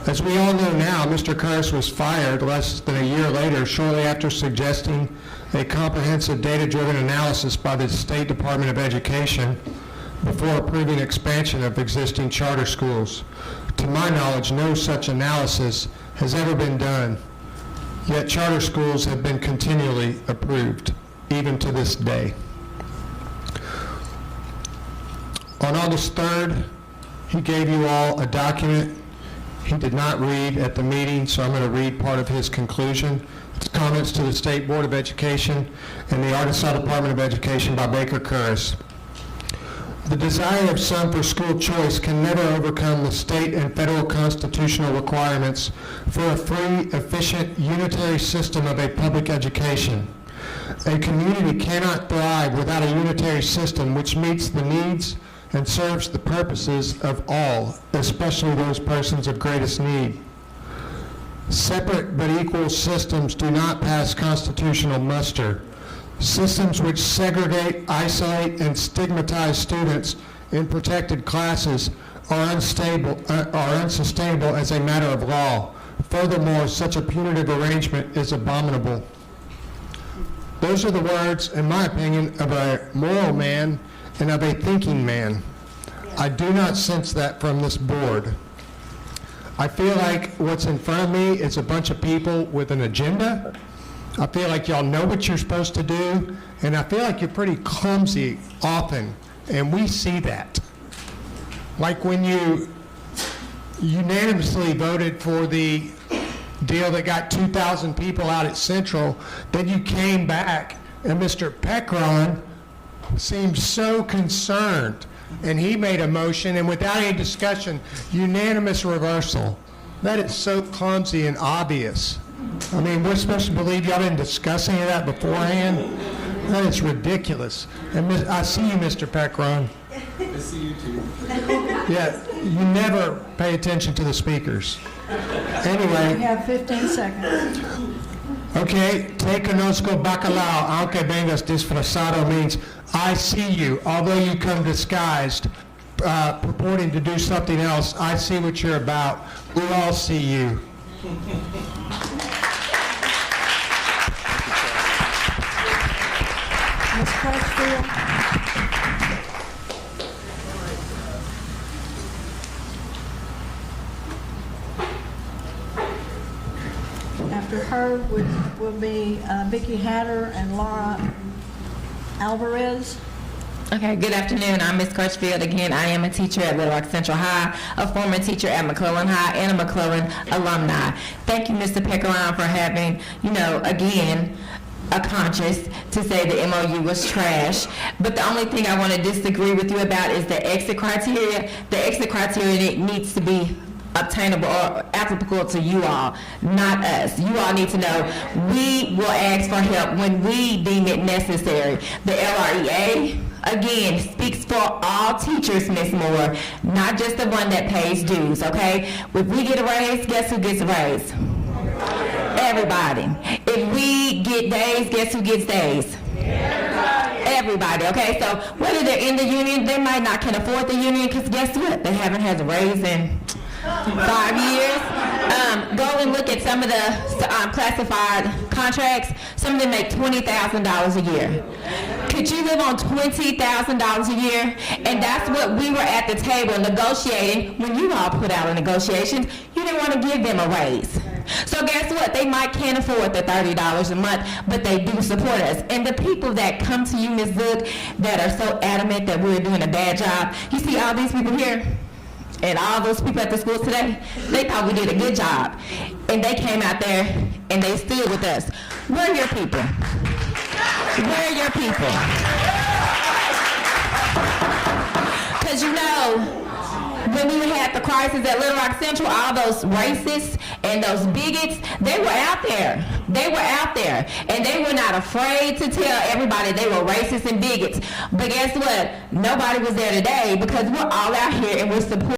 As we all know now, Mr. Curris was fired less than a year later, shortly after suggesting a comprehensive data-driven analysis by the State Department of Education before approving expansion of existing charter schools. To my knowledge, no such analysis has ever been done, yet charter schools have been continually approved, even to this day. On August 3rd, he gave you all a document he did not read at the meeting, so I'm going to read part of his conclusion. It's comments to the State Board of Education and the Arkansas Department of Education by Baker Curris. The desire of some for school choice can never overcome the state and federal constitutional requirements for a free, efficient, unitary system of a public education. A community cannot thrive without a unitary system which meets the needs and serves the purposes of all, especially those persons of greatest need. Separate but equal systems do not pass constitutional muster. Systems which segregate, isolate, and stigmatize students in protected classes are unsustainable as a matter of law. Furthermore, such a punitive arrangement is abominable. Those are the words, in my opinion, of a moral man and of a thinking man. I do not sense that from this board. I feel like what's in front of me is a bunch of people with an agenda. I feel like y'all know what you're supposed to do, and I feel like you're pretty clumsy often, and we see that. Like when you unanimously voted for the deal that got 2,000 people out at Central, then you came back, and Mr. Peckron seemed so concerned, and he made a motion, and without any discussion, unanimous reversal. That is so clumsy and obvious. I mean, we're supposed to believe y'all didn't discuss any of that beforehand? That is ridiculous. And I see you, Mr. Peckron. I see you too. Yeah, you never pay attention to the speakers. Anyway. You have 15 seconds. Okay, te conozco bacalao, aunque vengas disfrazado means I see you, although you come disguised. purporting to do something else. I see what you're about. We'll all see you. Ms. Crutchfield? After her will be Vicki Hatter and Laura Alvarez. Okay, good afternoon. I'm Ms. Crutchfield. Again, I am a teacher at Little Rock Central High, a former teacher at McClellan High, and a McClellan alumni. Thank you, Mr. Peckeron, for having, again, a conscience to say the MOU was trash. But the only thing I want to disagree with you about is the exit criteria. The exit criteria needs to be obtainable or applicable to you all, not us. You all need to know we will ask for help when we deem it necessary. The LREA, again, speaks for all teachers, Ms. Moore, not just the one that pays dues, okay? If we get a raise, guess who gets a raise? Everybody. If we get days, guess who gets days? Everybody, okay? So whether they're in the union, they might not can afford the union because guess what? They haven't had a raise in 5 years. Go and look at some of the classified contracts. Some of them make $20,000 a year. Could you live on $20,000 a year? And that's what we were at the table negotiating when you all put out a negotiation. You didn't want to give them a raise. So guess what? They might can't afford the $30 a month, but they do support us. And the people that come to you, Ms. Zook, that are so adamant that we're doing a bad job, you see all these people here? And all those people at the schools today, they thought we did a good job. And they came out there and they stood with us. Where are your people? Where are your people? Because when we had the crisis at Little Rock Central, all those racists and those bigots, they were out there. They were out there. And they were not afraid to tell everybody they were racist and bigots. But guess what? Nobody was there today because we're all out here and we're supporting